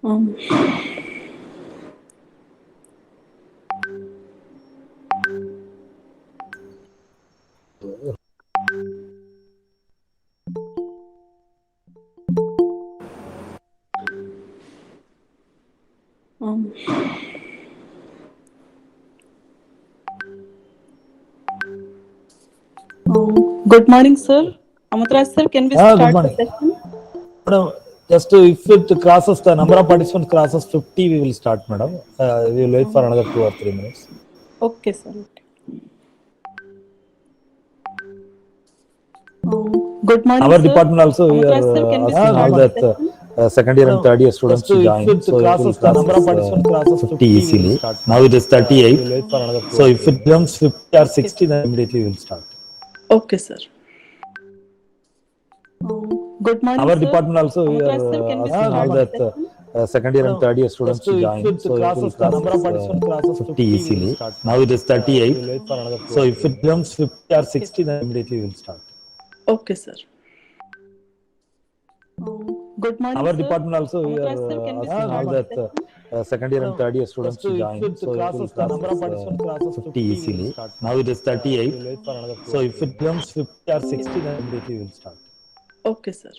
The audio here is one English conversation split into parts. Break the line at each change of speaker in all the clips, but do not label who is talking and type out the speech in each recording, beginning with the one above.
Um, um, Good morning, sir. Amatraj sir, can we
Good
start the
morning.
session?
Madam, just if it crosses the number of participants crosses 50, we will start, madam. We will wait for another 2 or 3 minutes.
Okay, sir. Okay. Good morning,
Our
sir.
department also, we
Amatraj
are
sir, can we
asking all
start the
that
session?
second year and third year students to join.
If it crosses the number of participants crosses 50
easily. Now it is 38.
We will wait for another 2
So
or
if
3
it
minutes.
becomes 50 or 60, then immediately we will start.
Okay, sir. Good morning,
Our
sir.
department also, we
Amatraj
are
sir, can we
asking all
start
that
the session?
second year and third year students to
If
join.
it
So it will
crosses the number of participants crosses
50
we will
easily.
start.
Now it is 38.
We will wait for another 2
So
or
if
3
it becomes 50 or 60, then immediately we will start.
Okay, sir. Good morning,
Our
sir.
department also, we
Amatraj
are
sir, can we
asking all
start
that
the session?
second year and third year students to join.
If it
So it will
crosses the number of participants crosses
50 easily.
we will start.
Now it is 38.
We will wait for another 2
So
or
if
3
it
minutes.
becomes 50 or 60, then immediately we will start.
Okay, sir.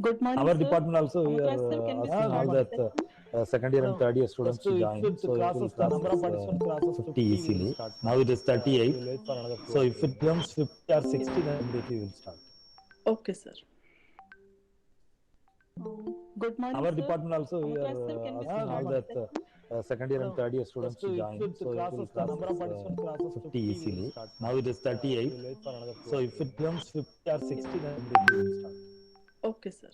Good morning,
Our
sir.
department also, we
Amatraj
are
sir, can we
asking all
start
that
the session?
second year and third year students to join.
If it
So it will
crosses the number of participants crosses
50 easily.
we will start.
Now it is 38.
We will wait for another 2
So
or
if
3
it becomes 50 or 60, then immediately we will start.
Okay, sir. Good morning,
Our
sir.
department also, we
Amatraj
are
sir, can we
asking all
start
that
the session?
second year and third year students to join.
If it
So it will
crosses the number of participants crosses
50
we will
easily.
start.
Now it is 38.
We will wait for another 2
So
or
if
3
it becomes 50 or 60, then immediately we will start.
Okay, sir.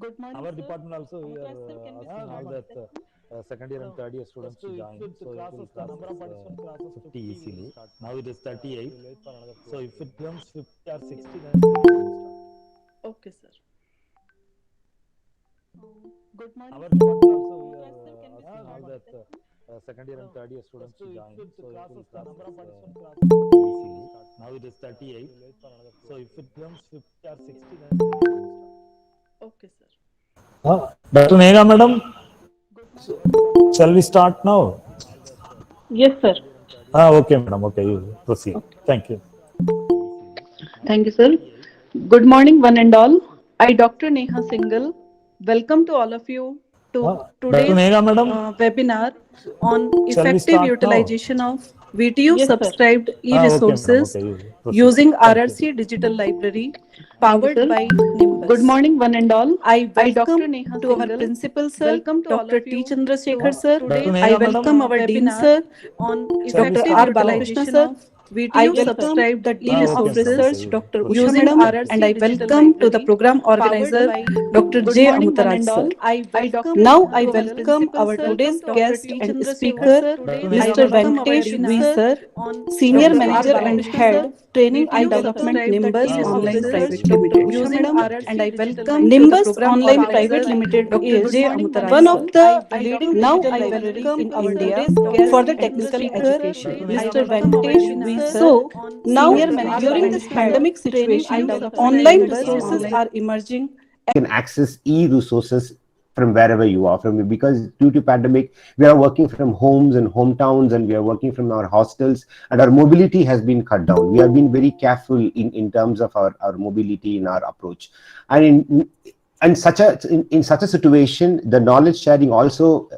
Good morning,
Our
sir.
department also, we
Amatraj
are
sir, can we
asking all
start
that
the session?
second year and third year students to join.
If it
So it will
crosses the number of participants crosses
50
we will
easily.
start.
Now it is 38.
We will wait for another 2
So
or
if
3
it becomes 50 or 60, then immediately we will start.
Okay, sir. Good morning,
Our
sir.
department also, we
Amatraj sir, can we
are asking all
start
that
the session?
second year and third year students to join.
If it
So it
crosses
will
the number of participants crosses
50
we will
easily.
start.
Now it is 38.
We will wait for another 2
So
or
if
3
it
minutes.
becomes 50 or 60, then immediately we will start.
Okay, sir.
Dr. Nega, madam,
Good morning, sir.
shall we start now?
Yes, sir.
Okay, madam. Okay, you proceed. Thank you.
Thank you, sir. Good morning, one and all. I, Dr. Neha Singhal, welcome to all of you to
Dr.
today's
Nega, madam,
webinar on
shall we
effective
start now?
utilization of VTU
Yes, sir.
subscribed
Okay, madam.
e-resources
Okay, you proceed.
using
Thank you.
RRC Digital Library
Thank you,
powered
sir.
by
Good
Nimbus.
morning, one and all.
I
I,
welcome
Dr. Neha
to our
Singhal,
principal sir,
welcome to all
Dr.
of
T.
you
Chandrasekhar
to
sir.
Dr.
today's
I
Nega, madam,
welcome our Dean
webinar
sir,
on
shall we
Dr.
effective
R.
start now?
Balakrishna
utilization
sir.
of
I
VTU
welcome
subscribed
the Dean
Okay,
of
madam. Okay,
Research,
e-resources
you
Dr.
proceed.
Usha
using
madam,
Thank you.
and
RRC
I
Digital
welcome to the
Library
program
powered
organizer,
by
Dr.
Good
J.
morning, one
Amutaraj
and
sir.
all. I, Dr.
Now
Neha
I
Singhal,
welcome our
welcome
today's
to Dr.
guest
T.
and
Chandrasekhar
speaker,
sir.
Dr.
I
Nega,
Mr.
madam,
welcome our
Venkatesh V.
webinar
Sir,
on
Senior
Dr. R.
Manager and
Balakrishna sir.
Head, Training and
VTU
Development,
subscribed
Nimbus
okay,
Online
madam.
e-resources,
Private
Dr.
Limited.
Usha
Usha
madam,
madam, and
RRC
I
Digital
welcome to
Library
the
Nimbus
program
Online
organizer,
Private Limited
Dr.
is
J.
one
Amutaraj
of
sir,
the leading
now
digital
I
libraries
welcome
in
our
India.
today's
For
guest
the
and
technical
speaker,
education,
Dr. Nega,
Mr.
madam,
Venkatesh V.
webinar
Sir. So, now
Senior Manager
during
and
this
Head,
pandemic
Training and
situation,
Development
online
Nimbus
resources
Online.
are emerging.
Can access e-resources from wherever you are from, because due to pandemic we are working from homes and hometowns, and we are working from our hostels, and our mobility has been cut down. We have been very careful in terms of our mobility in our approach, and in such a situation, the knowledge sharing also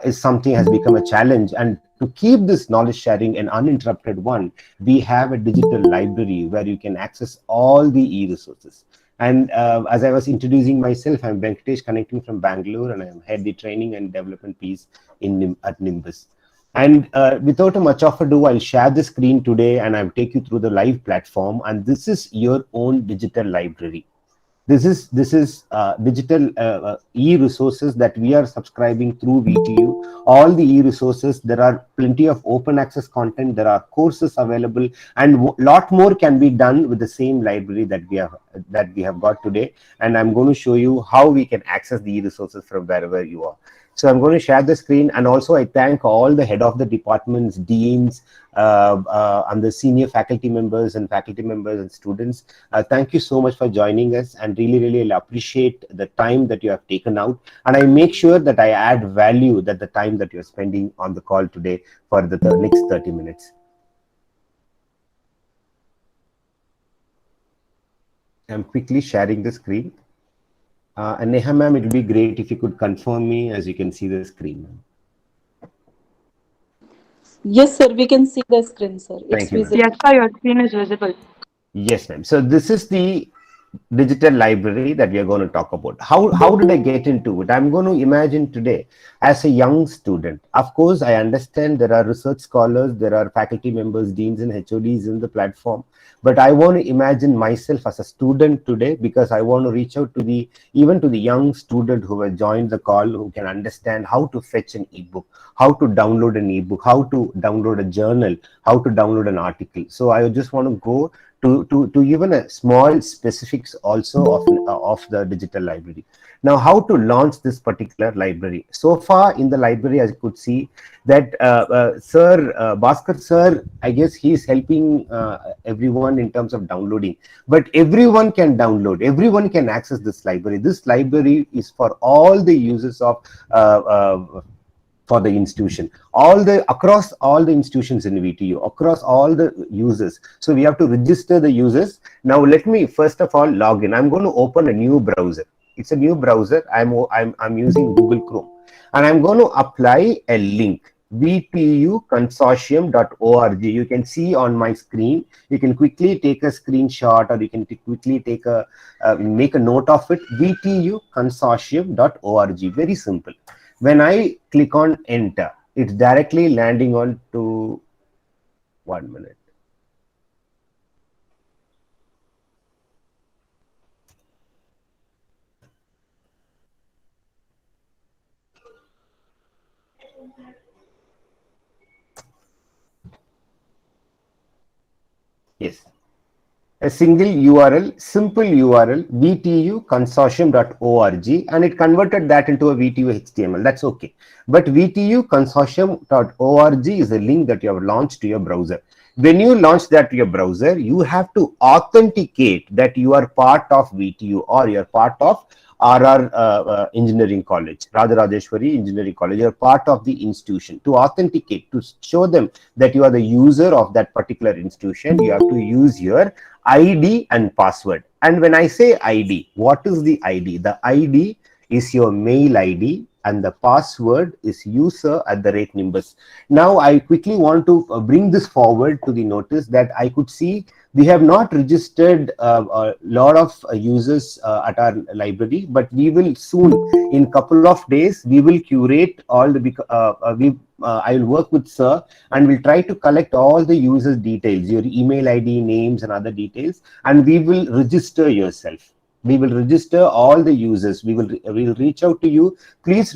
is something has become a challenge. And to keep this knowledge sharing an uninterrupted one, we have a digital library where you can access all the e-resources. And as I was introducing myself, I'm Venkatesh, connecting from Bangalore, and I'm head the training and development piece at Nimbus. And without much of ado, I'll share the screen today, and I'll take you through the live platform. And this is your own digital library. This is digital e-resources that we are subscribing through VTU. All the e-resources, there are plenty of open access content, there are courses available, and lot more can be done with the same library that we have got today. And I'm going to show you how we can access the e-resources from wherever you are. So I'm going to share the screen, and also I thank all the head of the departments, deans, and the senior faculty members and students. Thank you so much for joining us, and really appreciate the time that you have taken out. And I make sure that I add value that the time that you're spending on the call today for the next 30 minutes. I'm quickly sharing the screen. And Neha ma'am, it would be great if you could confirm me as you can see the screen.
Yes, sir. We can see the screen, sir.
Thank
It's
you, ma'am.
visible.
Yes, sir, your screen is visible.
Yes, ma'am. So this is the digital library that we are going to talk about. How did I get into it? I'm going to imagine today as a young student. Of course, I understand there are research scholars, there are faculty members, deans and HODs in the platform. But I want to imagine myself as a student today, because I want to reach out to even to the young student who has joined the call, who can understand how to fetch an ebook, how to download an ebook, how to download a journal, how to download an article. So I just want to go to even a small specifics also of the digital library. Now, how to launch this particular library? So far in the library, as you could see that Bhaskar sir, I guess he is helping everyone in terms of downloading, but everyone can download, everyone can access this library. This library is for all the users of for the institution, across all the institutions in VTU, across all the users. So we have to register the users. Now let me first of all log in. I'm going to open a new browser. It's a new browser. I'm using Google Chrome, and I'm going to apply a link, vtuconsortium.org. You can see on my screen. You can quickly take a screenshot, or you can quickly take make a note of it. vtuconsortium.org. Very simple. When I click on enter, it's directly landing on to 1 minute. Yes. A single URL, simple URL, vtuconsortium.org, and it converted that into a VTU HTML. That's okay. But vtuconsortium.org is a link that you have launched to your browser. When you launch that to your browser, you have to authenticate that you are part of VTU, or you are part of RR Engineering College, Rajarajeshwari Engineering College. You are part of the institution. To authenticate, to show them that you are the user of that particular institution, you have to use your ID and password. And when I say ID, what is the ID? The ID is your mail ID, and the password is user@Nimbus. Now I quickly want to bring this forward to the notice that I could see we have not registered a lot of users at our library, but we will soon, in couple of days, we will curate all the I will work with sir, and we'll try to collect all the users details, your email ID, names and other details, and we will register yourself. We will register all the users. We will reach out to you. Please,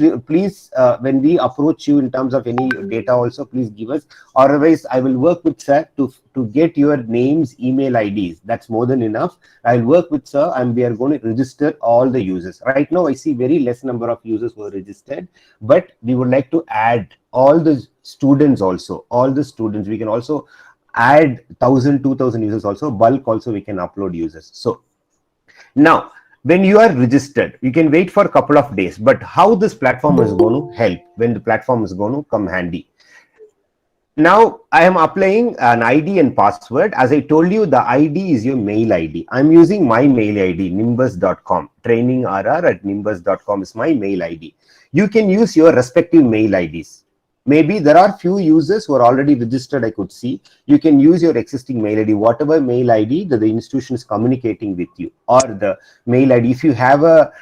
when we approach you in terms of any data, also please give us. Otherwise, I will work with sir to get your names, email IDs. That's more than enough. I'll work with sir, and we are going to register all the users. Right now, I see very less number of users who are registered, but we would like to add all the students also. All the students, we can also add 1,000, 2,000 users also. Bulk also we can upload users. So now, when you are registered, you can wait for a couple of days, but how this platform is going to help, when the platform is going to come handy. Now, I am applying an ID and password. As I told you, the ID is your mail ID. I'm using my mail ID, nimbus.com. trainingrr@nimbus.com is my mail ID. You can use your respective mail IDs. Maybe there are few users who are already registered, I could see. You can use your existing mail ID, whatever mail ID that the institution is communicating with you, or the mail ID. If you have a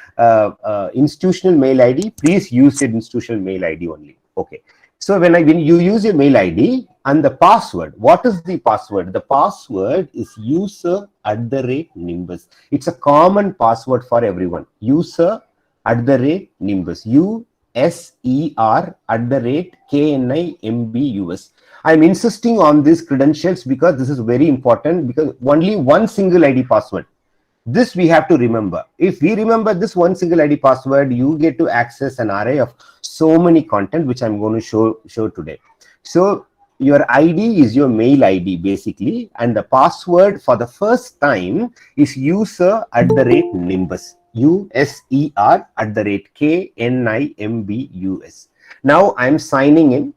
institutional mail ID, please use your institutional mail ID only. Okay. So when you use your mail ID and the password, what is the password? The password is user@Nimbus. It's a common password for everyone. User@Nimbus. USER@KNIMBUS. I'm insisting on these credentials because this is very important, because only one single ID password. This we have to remember. If we remember this one single ID password, you get to access an array of so many content, which I'm going to show today. So your ID is your mail ID basically, and the password for the first time is user@Nimbus. user@KNIMBUS. Now I'm signing in.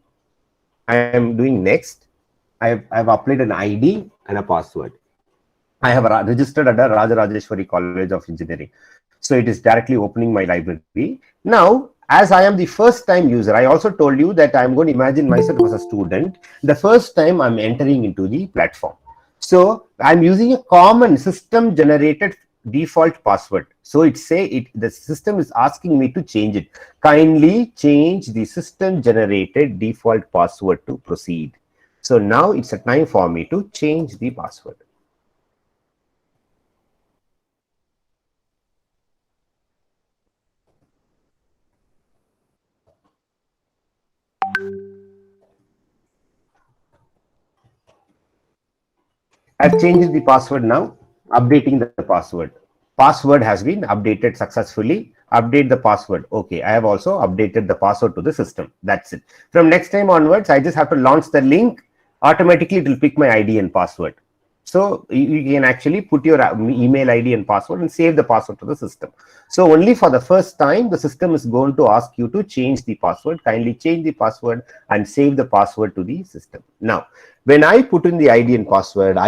I am doing next. I've uploaded an ID and a password. I have registered at the Rajarajeshwari College of Engineering. So it is directly opening my library. Now, as I am the first time user, I also told you that I'm going to imagine myself as a student. The first time I'm entering into the platform. So I'm using a common system generated default password. So the system is asking me to change it. Kindly change the system generated default password to proceed. So now it's a time for me to change the password. I've changed the password now, updating the password. Password has been updated successfully. Update the password. Okay, I have also updated the password to the system. That's it. From next time onwards, I just have to launch the link. Automatically, it will pick my ID and password. So you can actually put your email ID and password and save the password to the system. So only for the first time, the system is going to ask you to change the password. Kindly change the password and save the password to the system. Now, when I put in the ID and password,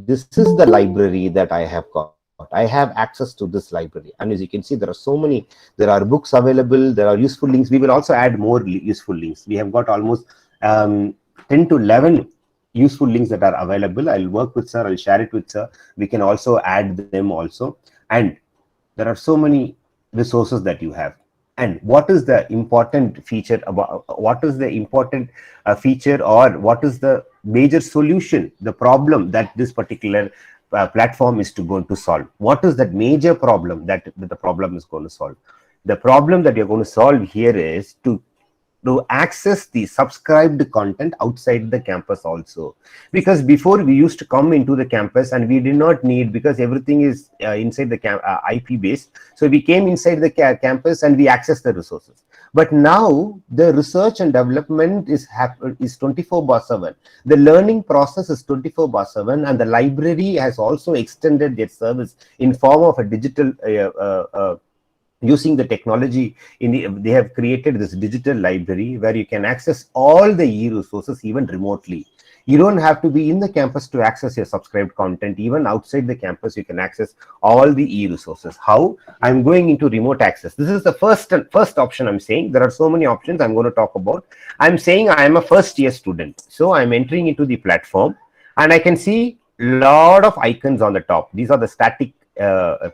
this is the library that I have got. I have access to this library. And as you can see, there are books available, there are useful links. We will also add more useful links. We have got almost 10 to 11 useful links that are available. I'll work with sir, I'll share it with sir. We can also add them also. And there are so many resources that you have. And what is the important feature about, what is the important feature, or what is the major solution, the problem that this particular platform is going to solve? What is that major problem that the problem is going to solve? The problem that you're going to solve here is to access the subscribed content outside the campus also. Because before we used to come into the campus and we did not need, because everything is inside the IP based. So we came inside the campus and we access the resources. But now the research and development is 24/7. The learning process is 24/7, and the library has also extended their service in form of a digital using the technology. They have created this digital library where you can access all the e-resources even remotely. You don't have to be in the campus to access your subscribed content. Even outside the campus, you can access all the e-resources. How? I'm going into remote access. This is the first option I'm saying. There are so many options I'm going to talk about. I'm saying I am a first year student. So I'm entering into the platform and I can see a lot of icons on the top. These are the static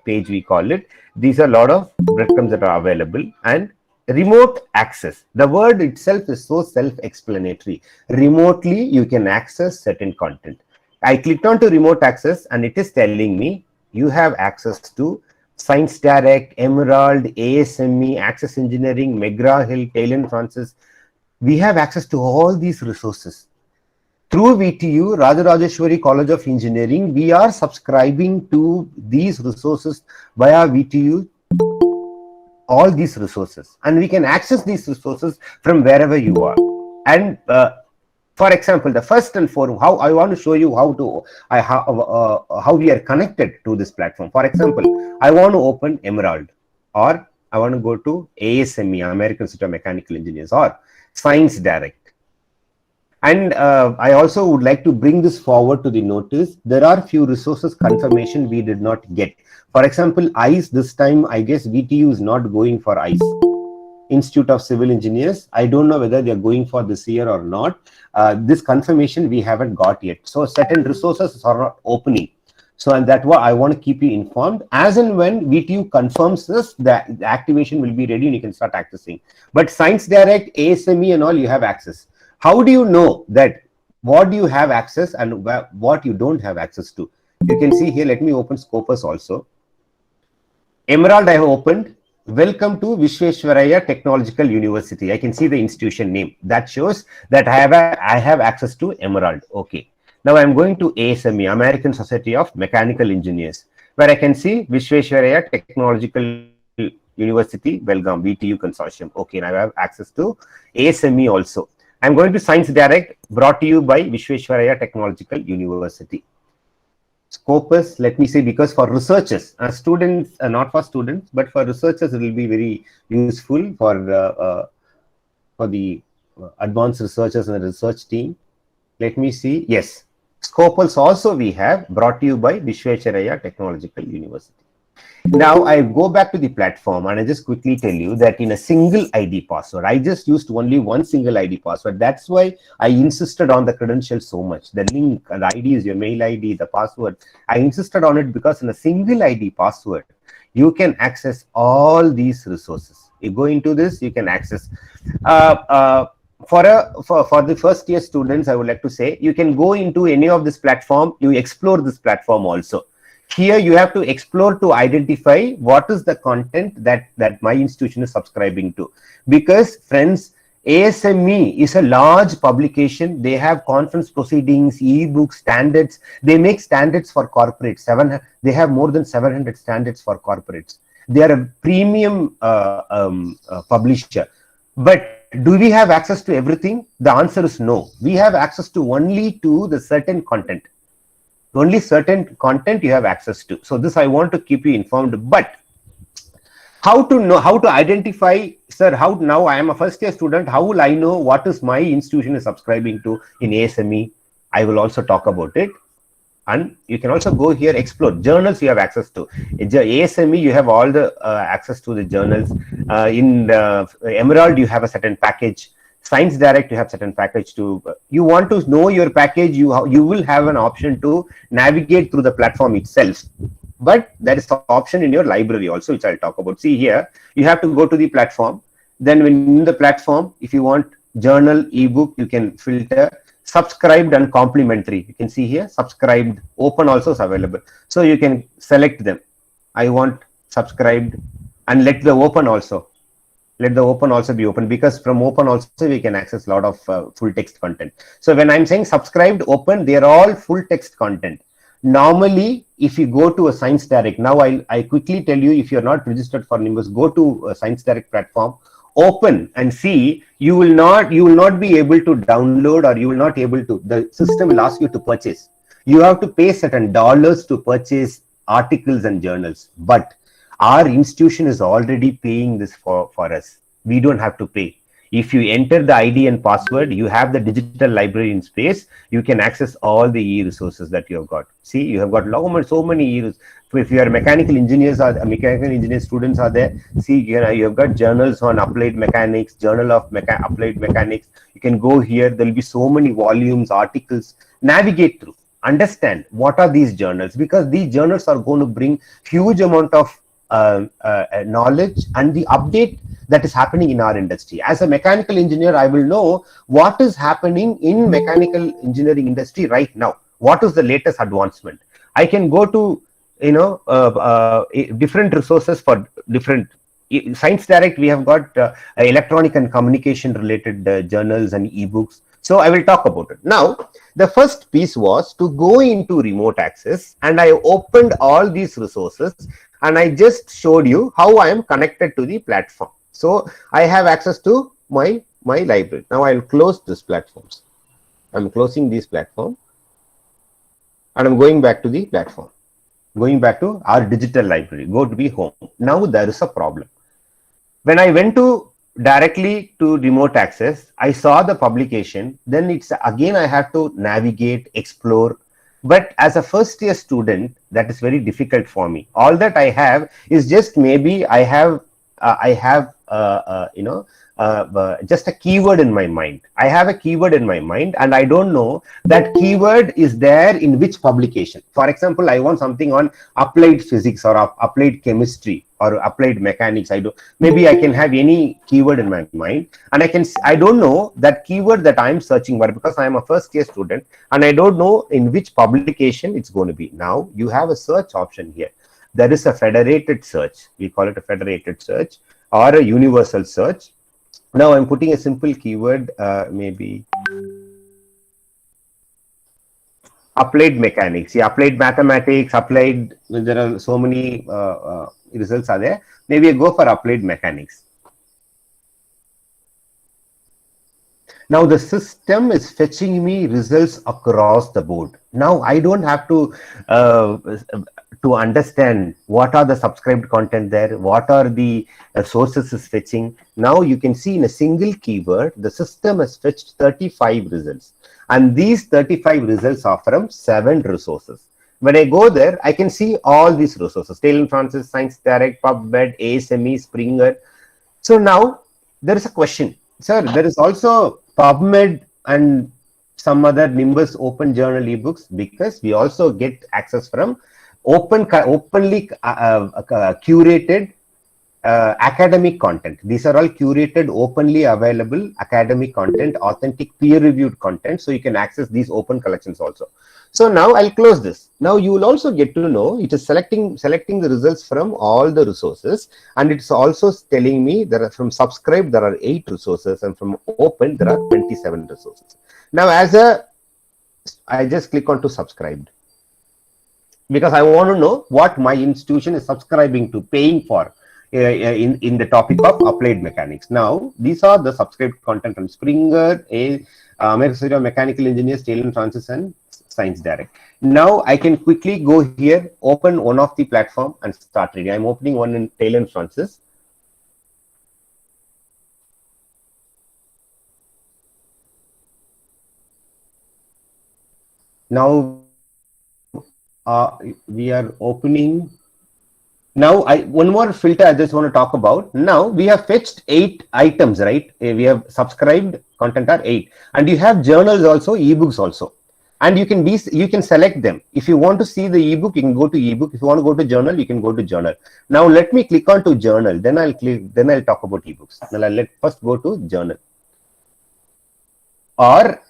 page, we call it. These are a lot of breadcrumbs that are available. And remote access, the word itself is so self-explanatory. Remotely you can access certain content. I clicked on to remote access and it is telling me you have access to Science Direct, Emerald, ASME, Access Engineering, McGraw-Hill, Taylor & Francis. We have access to all these resources. Through VTU, Rajarajeshwari College of Engineering, we are subscribing to these resources via VTU, all these resources, and we can access these resources from wherever you are. And for example, the first and foremost, how I want to show you how we are connected to this platform. For example, I want to open Emerald, or I want to go to ASME, American Institute of Mechanical Engineers, or Science Direct. And I also would like to bring this forward to the notice. There are few resources confirmation we did not get. For example, ICE, this time I guess VTU is not going for ICE, Institute of Civil Engineers. I don't know whether they are going for this year or not. This confirmation we haven't got yet. So certain resources are not opening. So and that's why I want to keep you informed. As and when VTU confirms this, the activation will be ready and you can start accessing. But Science Direct, ASME and all, you have access. How do you know that what do you have access and what you don't have access to? You can see here, let me open Scopus also. Emerald I have opened. Welcome to Visvesvaraya Technological University. I can see the institution name. That shows that I have access to Emerald. Okay. Now I'm going to ASME, American Society of Mechanical Engineers. where I can see Visvesvaraya Technological University, Belgaum, VTU Consortium. Okay, now I have access to ASME also. I'm going to Science Direct, brought to you by Visvesvaraya Technological University. Scopus, let me say, because for researchers, students, not for students, but for researchers, it will be very useful for the advanced researchers and the research team. Let me see. Yes, Scopus also we have, brought to you by Visvesvaraya Technological University. Now I go back to the platform and I just quickly tell you that in a single ID password, I just used only one single ID password. That's why I insisted on the credentials so much. The link and the ID is your mail ID, the password. I insisted on it because in a single ID password, you can access all these resources. You go into this, you can access. For the first year students, I would like to say, you can go into any of this platform, you explore this platform also. Here you have to explore to identify what is the content that my institution is subscribing to. Because friends, ASME is a large publication. They have conference proceedings, ebooks, standards. They make standards for corporates. They have more than 700 standards for corporates. They are a premium publisher. But do we have access to everything? The answer is no. We have access to only to the certain content. Only certain content you have access to. So this I want to keep you informed. But how to know, how to identify, sir, how now I am a first year student, how will I know what is my institution is subscribing to in ASME? I will also talk about it. And you can also go here, explore journals you have access to. In ASME, you have all the access to the journals. In Emerald, you have a certain package. Science Direct, you have certain package to. You want to know your package, you will have an option to navigate through the platform itself. But there is an option in your library also, which I'll talk about. See here, you have to go to the platform. Then when in the platform, if you want journal, ebook, you can filter. Subscribed and complimentary. You can see here, subscribed, open also is available. So you can select them. I want subscribed and let the open also. Let the open also be open, because from open also we can access a lot of full text content. So when I'm saying subscribed, open, they are all full text content. Normally, if you go to a Science Direct, now I quickly tell you, if you're not registered for Nimbus, go to a Science Direct platform, open and see. You will not be able to download, or you will not able to, the system will ask you to purchase. You have to pay certain dollars to purchase articles and journals. But our institution is already paying this for us. We don't have to pay. If you enter the ID and password, you have the digital library in space. You can access all the e-resources that you have got. See, you have got so many e-resources. If you are mechanical engineers students are there. See, you have got journals on applied mechanics, journal of applied mechanics. You can go here. There will be so many volumes, articles. Navigate through. Understand what are these journals, because these journals are going to bring huge amount of knowledge and the update that is happening in our industry. As a mechanical engineer, I will know what is happening in mechanical engineering industry right now. What is the latest advancement? I can go to different resources for different. Science Direct, we have got electronic and communication related journals and ebooks. So I will talk about it. Now, the first piece was to go into remote access, and I opened all these resources and I just showed you how I am connected to the platform. So I have access to my library. Now I'll close this platforms. I'm closing this platform and I'm going back to the platform, going back to our digital library, go to the home. Now there is a problem. When I went to directly to remote access, I saw the publication, then it's again I have to navigate, explore. But as a first year student, that is very difficult for me. All that I have is just maybe I have just a keyword in my mind. I have a keyword in my mind, and I don't know that keyword is there in which publication. For example, I want something on applied physics or applied chemistry or applied mechanics. Maybe I can have any keyword in my mind, and I don't know that keyword that I'm searching for, because I am a first year student and I don't know in which publication it's going to be. Now you have a search option here. There is a federated search. We call it a federated search or a universal search. Now I'm putting a simple keyword, maybe applied mechanics. Yeah, applied mathematics, applied. There are so many results are there. Maybe I go for applied mechanics. Now the system is fetching me results across the board. Now I don't have to understand what are the subscribed content there, what are the sources is fetching. Now you can see in a single keyword, the system has fetched 35 results. And these 35 results are from 7 resources. When I go there, I can see all these resources: Taylor and Francis, Science Direct, PubMed, ASME, Springer. So now there is a question. Sir, there is also PubMed and some other Nimbus open journal ebooks, because we also get access from openly curated academic content. These are all curated, openly available academic content, authentic peer-reviewed content. So you can access these open collections also. So now I'll close this. Now you will also get to know it is selecting the results from all the resources, and it's also telling me there are from subscribe there are 8 resources, and from open there are 27 resources. Now I just click on to subscribed, because I want to know what my institution is subscribing to, paying for in the topic of applied mechanics. Now these are the subscribed content from Springer, American Society of Mechanical Engineers, Taylor and Francis, and Science Direct. Now I can quickly go here, open one of the platform and start reading. I'm opening one in Taylor and Francis. Now we are opening. Now one more filter I just want to talk about. Now we have fetched 8 items, right? We have subscribed content are 8, and you have journals also, ebooks also. And you can select them. If you want to see the ebook, you can go to ebook. If you want to go to journal, you can go to journal. Now let me click on to journal. Then I'll talk about ebooks. Now I'll first go to journal. Or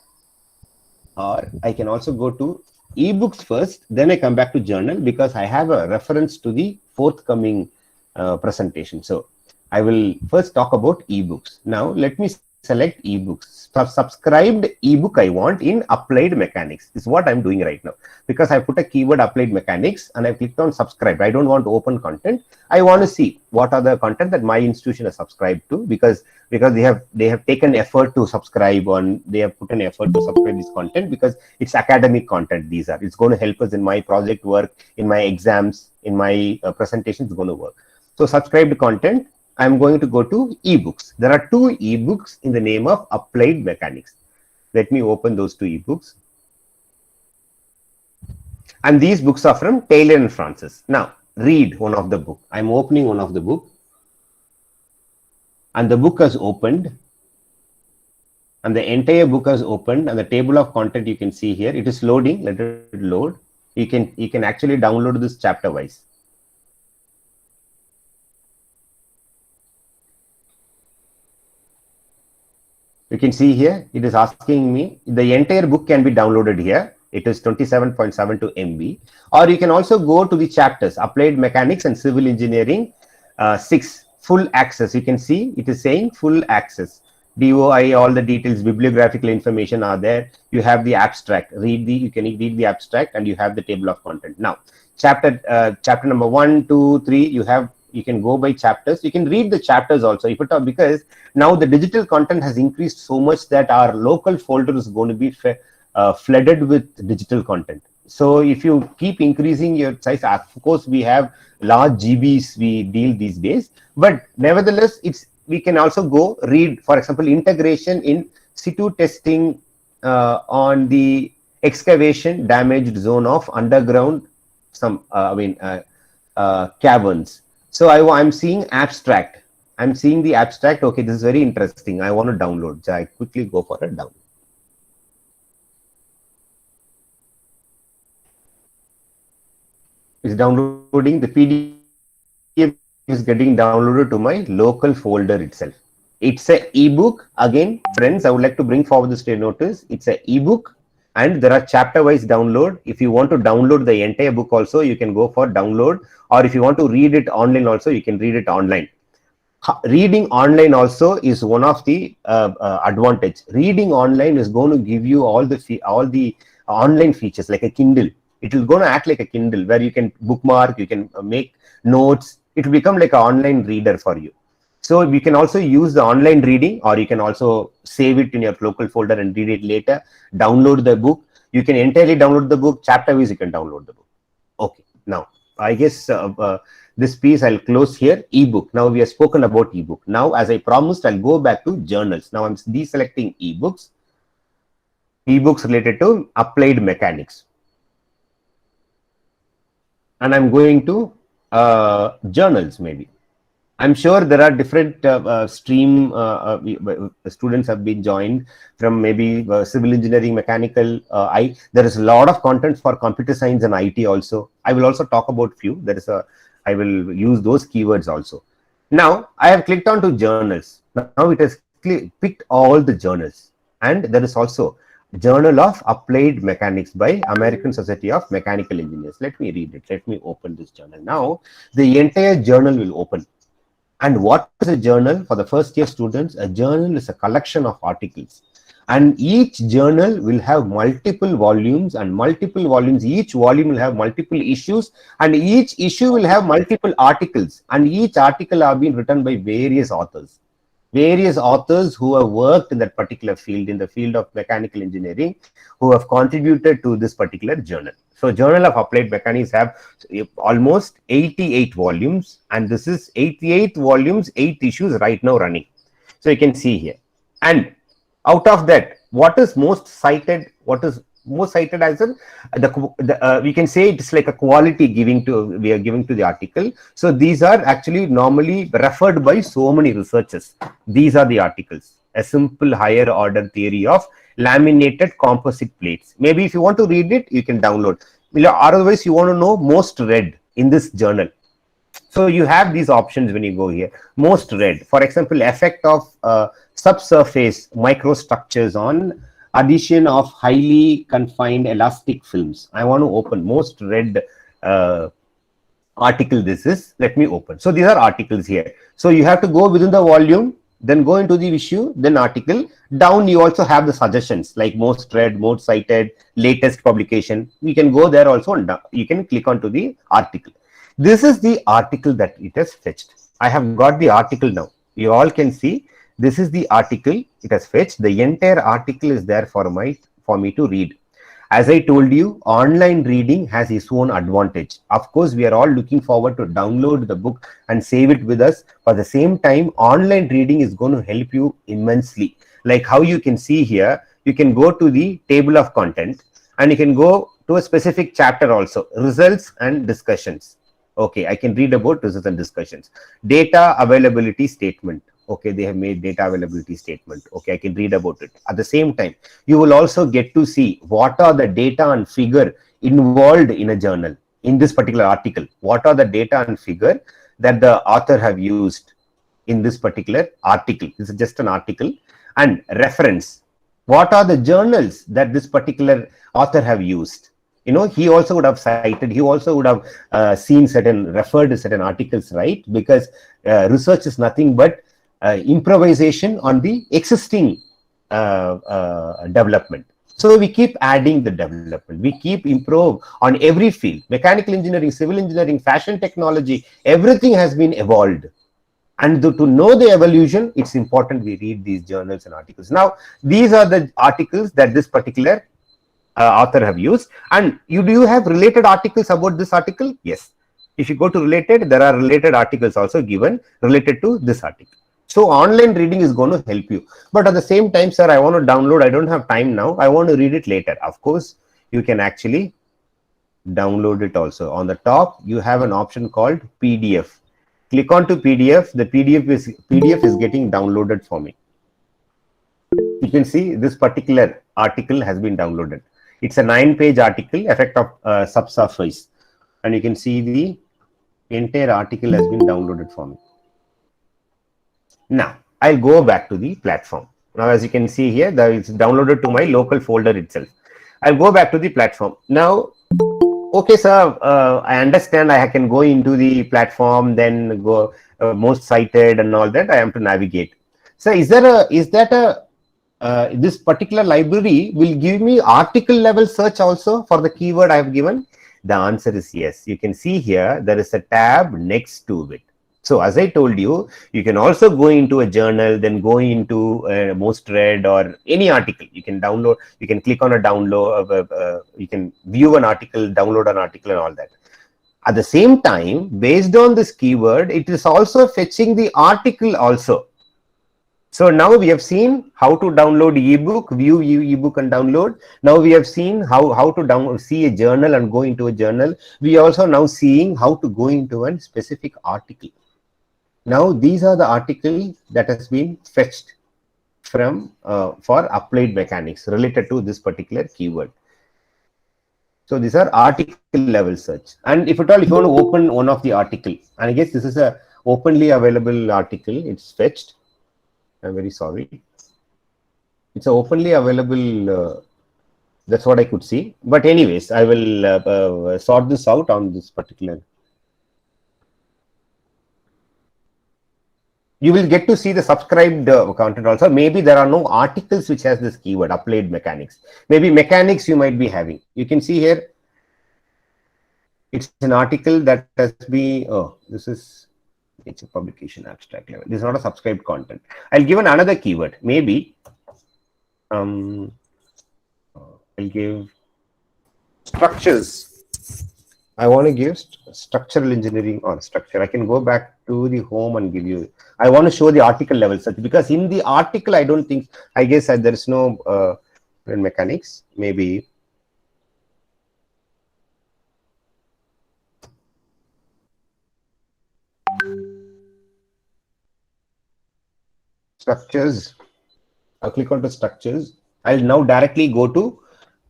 I can also go to ebooks first. Then I come back to journal, because I have a reference to the forthcoming presentation. So I will first talk about ebooks. Now let me select ebooks. Subscribed ebook I want in applied mechanics is what I'm doing right now, because I put a keyword applied mechanics and I clicked on subscribe. I don't want to open content. I want to see what are the content that my institution has subscribed to, because they have taken effort to subscribe on, they have put an effort to subscribe this content, because it's academic content. It's going to help us in my project work, in my exams, in my presentations. It's going to work. So subscribed content, I'm going to go to ebooks. There are 2 ebooks in the name of applied mechanics. Let me open those 2 ebooks. And these books are from Taylor and Francis. Now read one of the book. I'm opening one of the book, and the book has opened, and the entire book has opened, and the table of content you can see here. It is loading. Let it load. You can actually download this chapter wise. You can see here, it is asking me, the entire book can be downloaded here. It is 27.72 MB. Or you can also go to the chapters, Applied Mechanics and Civil Engineering 6, full access. You can see it is saying full access. DOI, all the details, bibliographical information are there. You have the abstract. You can read the abstract, and you have the table of content. Now, chapter number 1, 2, 3, you can go by chapters. You can read the chapters also, because now the digital content has increased so much that our local folder is going to be flooded with digital content. So if you keep increasing your size, of course we have large GBs we deal these days, but nevertheless we can also go read, for example, integration in situ testing on the excavation damaged zone of underground caverns. So I'm seeing abstract. I'm seeing the abstract. Okay, this is very interesting. I want to download. So I quickly go for a download. It's downloading. The PDF is getting downloaded to my local folder itself. It's an ebook. Again, friends, I would like to bring forward this to your notice. It's an ebook, and there are chapter-wise download. If you want to download the entire book also, you can go for download. Or if you want to read it online also, you can read it online. Reading online also is one of the advantage. Reading online is going to give you all the online features like a Kindle. It will going to act like a Kindle where you can bookmark, you can make notes. It will become like an online reader for you. So you can also use the online reading, or you can also save it in your local folder and read it later. Download the book. You can entirely download the book. Chapter wise, you can download the book. Okay. Now, I guess this piece I'll close here. Ebook. Now we have spoken about ebook. Now, as I promised, I'll go back to journals. Now I'm deselecting ebooks. Ebooks related to applied mechanics. And I'm going to journals maybe. I'm sure there are different stream students have been joined from maybe civil engineering, mechanical. There is a lot of content for computer science and IT also. I will also talk about few. I will use those keywords also. Now I have clicked on to journals. Now it has picked all the journals, and there is also Journal of Applied Mechanics by American Society of Mechanical Engineers. Let me read it. Let me open this journal. Now the entire journal will open. And what is a journal for the first year students? A journal is a collection of articles, and each journal will have multiple volumes, and multiple volumes. Each volume will have multiple issues, and each issue will have multiple articles, and each article have been written by various authors who have worked in that particular field, in the field of mechanical engineering, who have contributed to this particular journal. So Journal of Applied Mechanics have almost 88 volumes, and this is 88 volumes, 8 issues right now running. So you can see here. And out of that, what is most cited? What is most cited as we can say it's like a quality we are giving to the article. So these are actually normally referred by so many researchers. These are the articles. A simple higher order theory of laminated composite plates. Maybe if you want to read it, you can download. Otherwise, you want to know most read in this journal. So you have these options when you go here. Most read, for example, effect of subsurface microstructures on addition of highly confined elastic films. I want to open most read article. This is, let me open. So these are articles here. So you have to go within the volume, then go into the issue, then article. Down you also have the suggestions like most read, most cited, latest publication. You can go there also, and you can click onto the article. This is the article that it has fetched. I have got the article now. You all can see this is the article it has fetched. The entire article is there for me to read. As I told you, online reading has its own advantage. Of course, we are all looking forward to download the book and save it with us. But at the same time, online reading is going to help you immensely. Like how you can see here, you can go to the table of content, and you can go to a specific chapter also, results and discussions. Okay, I can read about results and discussions. Data availability statement. Okay, they have made data availability statement. Okay, I can read about it. At the same time, you will also get to see what are the data and figure involved in a journal. In this particular article, what are the data and figure that the author have used in this particular article. This is just an article. And reference. What are the journals that this particular author have used? You know, he also would have cited, he also would have referred to certain articles, right? Because research is nothing but improvisation on the existing development. So we keep adding the development. We keep improve on every field. Mechanical engineering, civil engineering, fashion technology, everything has been evolved. And to know the evolution, it's important we read these journals and articles. Now, these are the articles that this particular author have used. And do you have related articles about this article? Yes. If you go to related, there are related articles also given related to this article. So online reading is going to help you. But at the same time, sir, I want to download. I don't have time now. I want to read it later. Of course, you can actually download it also. On the top, you have an option called PDF. Click on to PDF. The PDF is getting downloaded for me. You can see this particular article has been downloaded. It's a 9-page article, effect of subsurface. And you can see the entire article has been downloaded for me. Now, I'll go back to the platform. Now, as you can see here, it's downloaded to my local folder itself. I'll go back to the platform. Now, okay, sir, I understand I can go into the platform, then go most cited and all that. I have to navigate. So, is that this particular library will give me article level search also for the keyword I have given? The answer is yes. You can see here there is a tab next to it. So as I told you, you can also go into a journal, then go into most read or any article. You can download, you can click on a download, you can view an article, download an article and all that. At the same time, based on this keyword, it is also fetching the article also. So now we have seen how to download ebook, view ebook and download. Now we have seen how to download, see a journal and go into a journal. We also now seeing how to go into a specific article. Now these are the articles that has been fetched from for applied mechanics related to this particular keyword. So these are article level search. And if at all, if you want to open one of the article, and I guess this is a openly available article, it's fetched. I'm very sorry. It's a openly available. That's what I could see. But anyways, I will sort this out on this particular. You will get to see the subscribed content also. Maybe there are no articles which has this keyword applied mechanics. Maybe mechanics you might be having. You can see here. It's an article that has been. Oh, this is. It's a publication abstract level. This is not a subscribed content. I'll give another keyword. Maybe. I'll give structures. I want to give structural engineering or structure. I can go back to the home and give you. I want to show the article level search because in the article, I don't think, I guess there is no mechanics. Maybe. Structures. I'll click on the structures. I'll now directly go to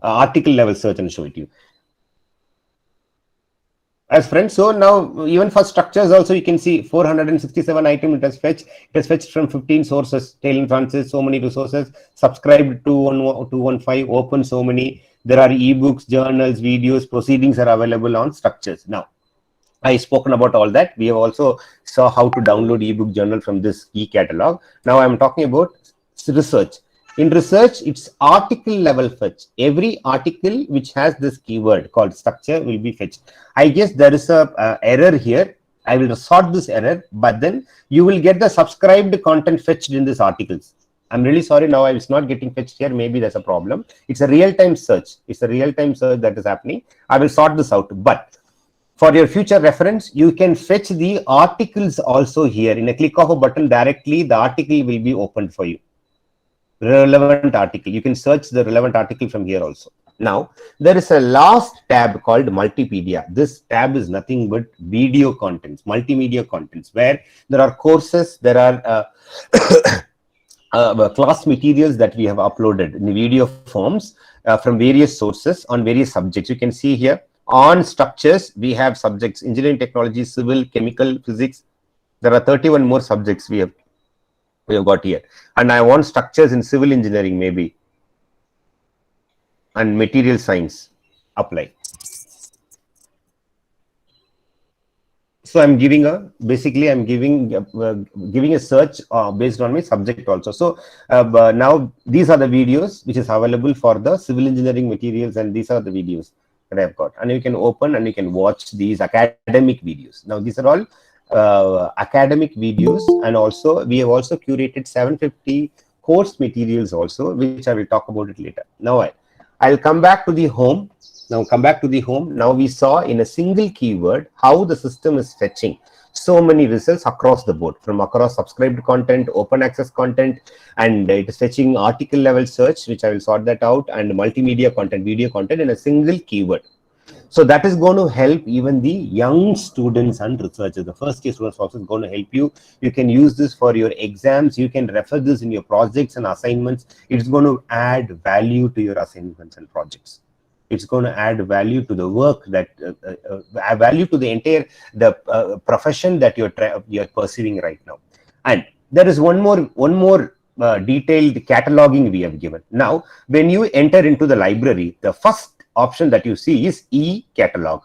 article level search and show it to you. As friends, so now even for structures also you can see 467 items it has fetched. It has fetched from 15 sources. Taylor and Francis, so many resources. Subscribed to 215, open so many. There are ebooks, journals, videos, proceedings are available on structures. Now, I spoken about all that. We have also saw how to download ebook journal from this e-catalog. Now I am talking about research. In research, it's article level fetch. Every article which has this keyword called structure will be fetched. I guess there is a error here. I will sort this error, but then you will get the subscribed content fetched in these articles. I'm really sorry now it's not getting fetched here. Maybe there's a problem. It's a real-time search. It's a real-time search that is happening. I will sort this out. But for your future reference, you can fetch the articles also here. In a click of a button directly, the article will be opened for you. Relevant article. You can search the relevant article from here also. Now, there is a last tab called Multipedia. This tab is nothing but video contents, multimedia contents, where there are courses, there are class materials that we have uploaded in the video forms from various sources on various subjects. You can see here on structures, we have subjects, engineering, technology, civil, chemical, physics. There are 31 more subjects we have got here. And I want structures in civil engineering maybe. And material science, apply. So I'm giving basically I'm giving a search based on my subject also. So now these are the videos which is available for the civil engineering materials, and these are the videos that I've got. And you can open and you can watch these academic videos. Now these are all academic videos, and also we have also curated 750 course materials also, which I will talk about it later. Now I'll come back to the home. Now we saw in a single keyword how the system is fetching so many results across the board, from across subscribed content, open access content, and it is fetching article level search, which I will sort that out, and multimedia content, video content in a single keyword. So that is going to help even the young students and researchers. The first year students also is going to help you. You can use this for your exams. You can refer this in your projects and assignments. It's going to add value to your assignments and projects. It's going to add value to the work that add value to the entire profession that you're pursuing right now. And there is one more detailed cataloging we have given. Now, when you enter into the library, the first option that you see is e-catalog.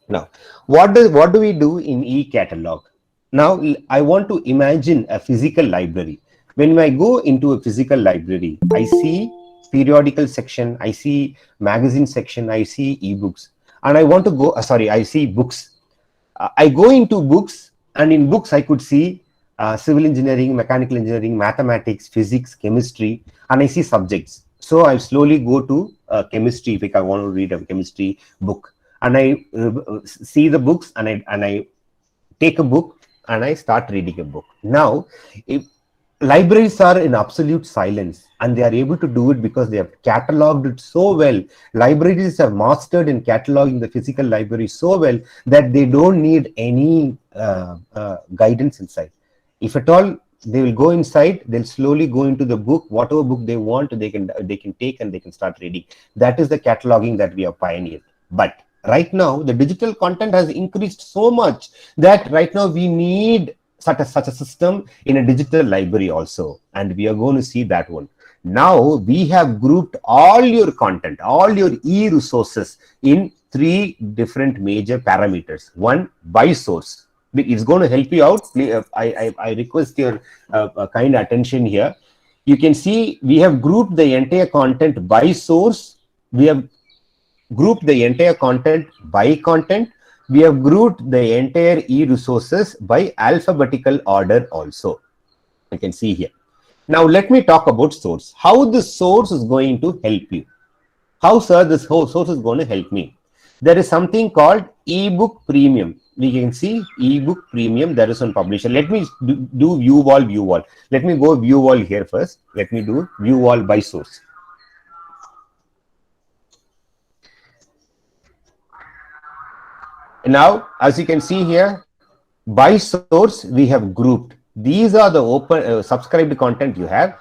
Now, what do we do in e-catalog? Now, I want to imagine a physical library. When I go into a physical library, I see periodical section, I see magazine section, I see ebooks, and I want to go, I see books. I go into books, and in books I could see civil engineering, mechanical engineering, mathematics, physics, chemistry, and I see subjects. So I slowly go to chemistry if I want to read a chemistry book, and I see the books, and I take a book and I start reading a book. Now, if libraries are in absolute silence, and they are able to do it because they have cataloged it so well. Libraries have mastered in cataloging the physical library so well that they don't need any guidance inside. If at all they will go inside, they'll slowly go into the book, whatever book they want, they can take and they can start reading. That is the cataloging that we have pioneered. But right now, the digital content has increased so much that right now we need such a system in a digital library also, and we are going to see that one. Now we have grouped all your content, all your e-resources in 3 different major parameters. One, by source. It's going to help you out. I request your kind attention here. You can see we have grouped the entire content by source. We have grouped the entire content by content. We have grouped the entire e-resources by alphabetical order also. You can see here. Now let me talk about source. How the source is going to help you? How, sir, this whole source is going to help me? There is something called ebook premium. We can see ebook premium. There is one publisher. Let me do view all. Let me go view all here first. Let me do view all by source. Now, as you can see here, by source we have grouped. These are the open subscribed content you have.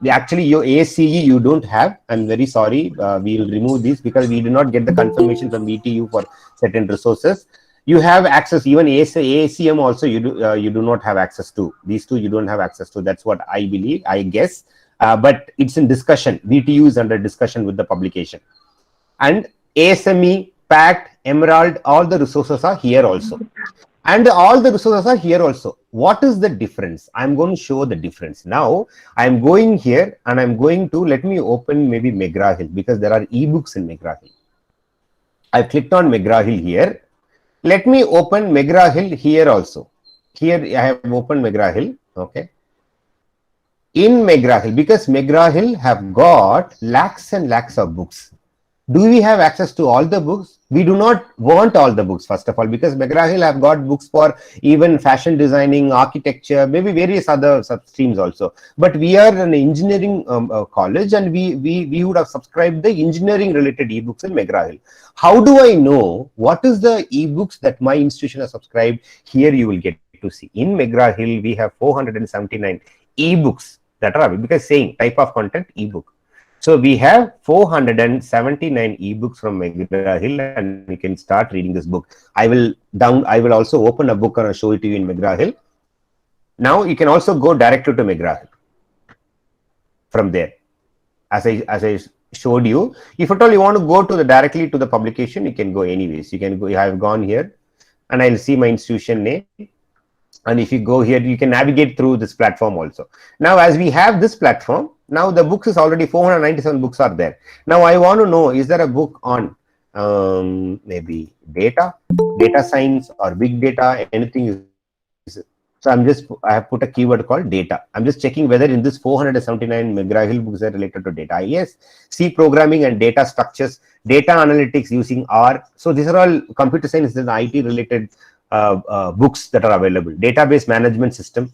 Actually, your ACE you don't have. I'm very sorry. We will remove this because we do not get the confirmation from VTU for certain resources. You have access, even ACM also you do not have access to. These two you don't have access to. That's what I believe, I guess. But it's in discussion. VTU is under discussion with the publication. And ASME, PACT, Emerald, all the resources are here also. And all the resources are here also. What is the difference? I'm going to show the difference. Now, I'm going here and I'm going to, let me open maybe McGraw-Hill because there are ebooks in McGraw-Hill. I've clicked on McGraw-Hill here. Let me open McGraw-Hill here also. Here I have opened McGraw-Hill. Okay. In McGraw-Hill, because McGraw-Hill have got lakhs and lakhs of books. Do we have access to all the books? We do not want all the books, first of all, because McGraw-Hill have got books for even fashion designing, architecture, maybe various other streams also. But we are an engineering college, and we would have subscribed the engineering related ebooks in McGraw-Hill. How do I know what is the ebooks that my institution has subscribed? Here you will get to see. In McGraw-Hill, we have 479 ebooks that are, because saying type of content ebook. So we have 479 ebooks from McGraw-Hill, and you can start reading this book. I will also open a book and I'll show it to you in McGraw-Hill. Now you can also go directly to McGraw-Hill from there. As I showed you, if at all you want to go to directly to the publication, you can go anyways. You can go. I have gone here, and I'll see my institution name. And if you go here, you can navigate through this platform also. Now, as we have this platform, now the books is already 497 books are there. Now I want to know, is there a book on maybe data science or big data, anything? So I have put a keyword called data. I'm just checking whether in this 479 McGraw-Hill books are related to data. Yes, C programming and data structures, data analytics using R. So these are all computer science and IT related books that are available. Database management system,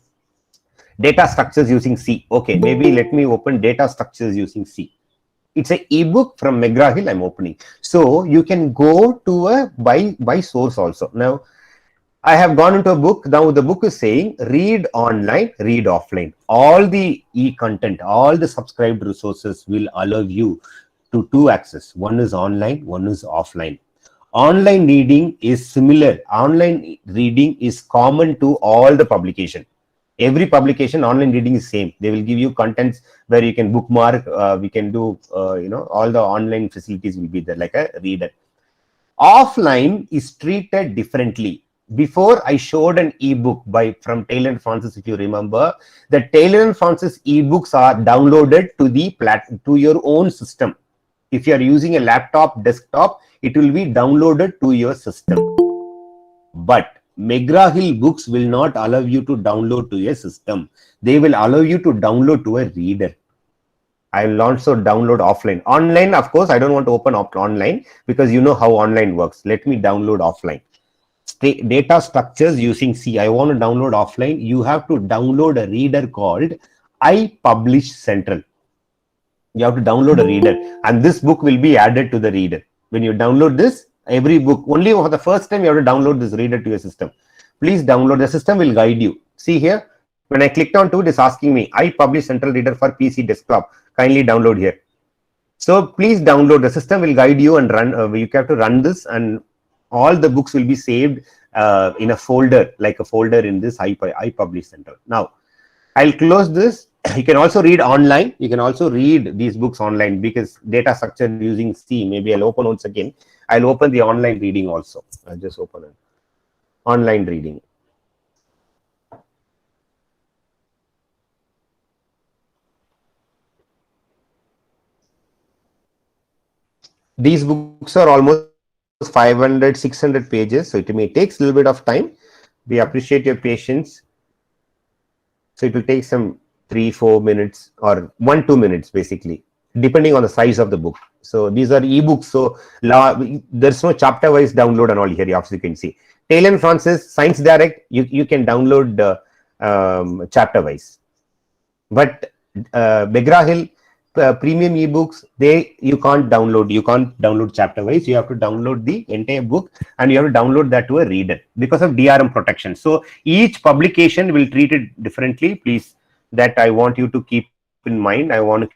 data structures using C. Okay, maybe let me open data structures using C. It's an ebook from McGraw-Hill I'm opening. So you can go to a by source also. Now I have gone into a book. Now the book is saying read online, read offline. All the e-content, all the subscribed resources will allow you to 2 access. One is online, one is offline. Online reading is similar. Online reading is common to all the publication. Every publication, online reading is same. They will give you contents where you can bookmark. We can do, all the online facilities will be there like a reader. Offline is treated differently. before I showed an ebook from Taylor and Francis. If you remember, the Taylor and Francis ebooks are downloaded to your own system. If you are using a laptop, desktop, it will be downloaded to your system. But McGraw-Hill books will not allow you to download to a system. They will allow you to download to a reader. I will also download offline. Online, of course, I don't want to open up online because you know how online works. Let me download offline. Data structures using C. I want to download offline. You have to download a reader called iPublish Central. You have to download a reader, and this book will be added to the reader. When you download this, every book, only for the first time you have to download this reader to your system. Please download. The system will guide you. See here, when I clicked on to it, it's asking me iPublish Central Reader for PC desktop. Kindly download here. So please download. The system will guide you and run. You have to run this, and all the books will be saved in a folder, like a folder in this iPublish Central. Now, I'll close this. You can also read online. You can also read these books online because data structure using C. Maybe I'll open once again. I'll open the online reading also. I'll just open it. Online reading. These books are almost 500, 600 pages. So it may take a little bit of time. We appreciate your patience. So it will take some 3-4 minutes or 1-2 minutes basically, depending on the size of the book. So these are ebooks. So there's no chapter wise download and all here. You can see Taylor and Francis, Science Direct. You can download chapter wise, but McGraw-Hill premium ebooks, you can't download chapter wise. You have to download the entire book, and you have to download that to a reader because of DRM protection. So each publication will treat it differently. Please, that I want you to keep in mind. I want to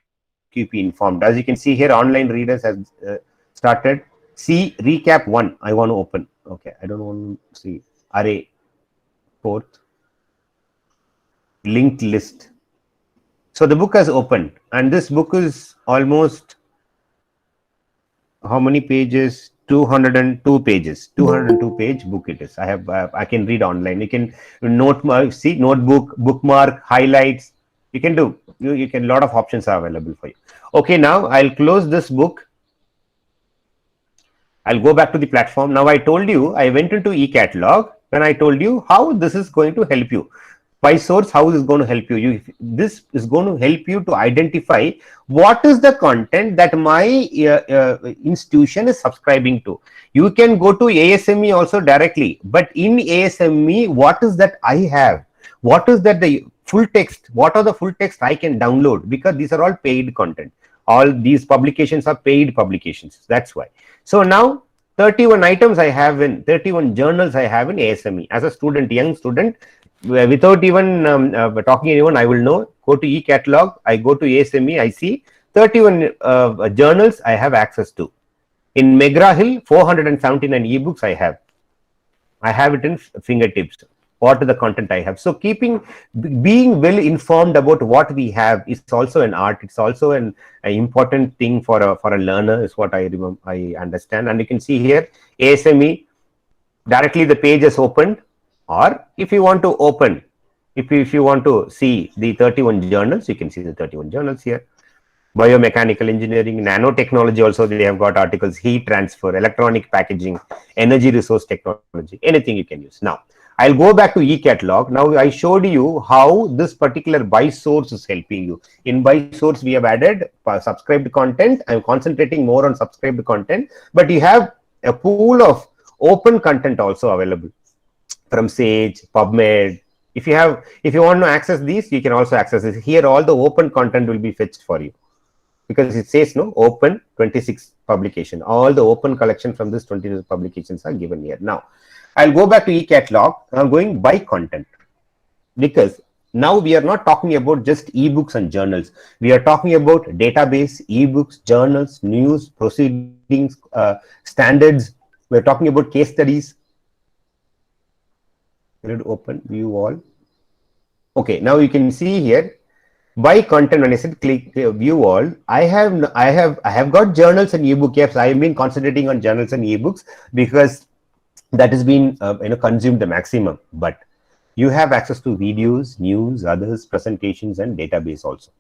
keep you informed. As you can see here, online readers have started. See recap 1. I want to open. Okay, I don't want to see array 4th linked list. So the book has opened, and this book is almost how many pages? 202 pages. 202 page book it is. I can read online. You can see notebook, bookmark, highlights. You can do. You can. Lot of options are available for you. Okay, now I'll close this book. I'll go back to the platform. Now I told you I went into eCatalog and I told you how this is going to help you. By source, how is going to help you? This is going to help you to identify what is the content that my institution is subscribing to. You can go to ASME also directly, but in ASME, what is that I have? What is that the full text? What are the full text I can download? Because these are all paid content. All these publications are paid publications. That's why. So now 31 items I have in 31 journals I have in ASME as a student, young student. Without even talking to anyone, I will know. Go to eCatalog, I go to ASME, I see 31 journals I have access to. In McGraw-Hill, 479 ebooks I have. I have it in fingertips. What is the content I have? So being well informed about what we have is also an art. It's also an important thing for a learner is what I understand. And you can see here, ASME, directly the page is opened. Or if you want to open, if you want to see the 31 journals, you can see the 31 journals here. Biomechanical engineering, nanotechnology also, they have got articles, heat transfer, electronic packaging, energy resource technology, anything you can use. Now, I'll go back to eCatalog. Now, I showed you how this particular by source is helping you. In by source, we have added subscribed content. I'm concentrating more on subscribed content, but you have a pool of open content also available from Sage, PubMed. If you want to access these, you can also access it. Here, all the open content will be fetched for you because it says no open 26 publication. All the open collection from this 26 publications are given here. Now, I'll go back to eCatalog. I'm going by content because now we are not talking about just ebooks and journals. We are talking about database, ebooks, journals, news, proceedings, standards. We're talking about case studies. Let open view all. Okay, now you can see here by content. When I said click view all, I have got journals and ebook. Yes, I have been concentrating on journals and ebooks because that has been consumed the maximum, but you have access to videos, news, others, presentations, and database also.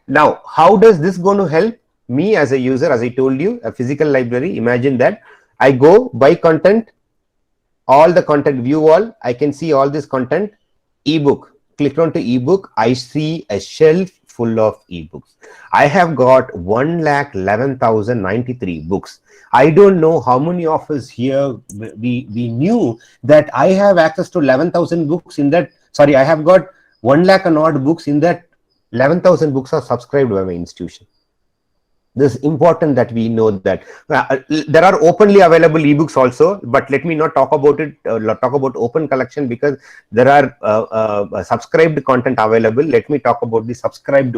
Now, how does this going to help me as a user? As I told you, a physical library, imagine that I go buy content, all the content, view all, I can see all this content, ebook, click on to ebook, I see a shelf full of ebooks. I have got 1,11,093 books. I don't know how many of us here we knew that I have access to 11,000 books in that. Sorry, I have got 1 lakh and odd books in that. 11,000 books are subscribed by my institution. This is important that we know that there are openly available ebooks also, but let me not talk about it. Talk about open collection because there are subscribed content available. Let me talk about the subscribed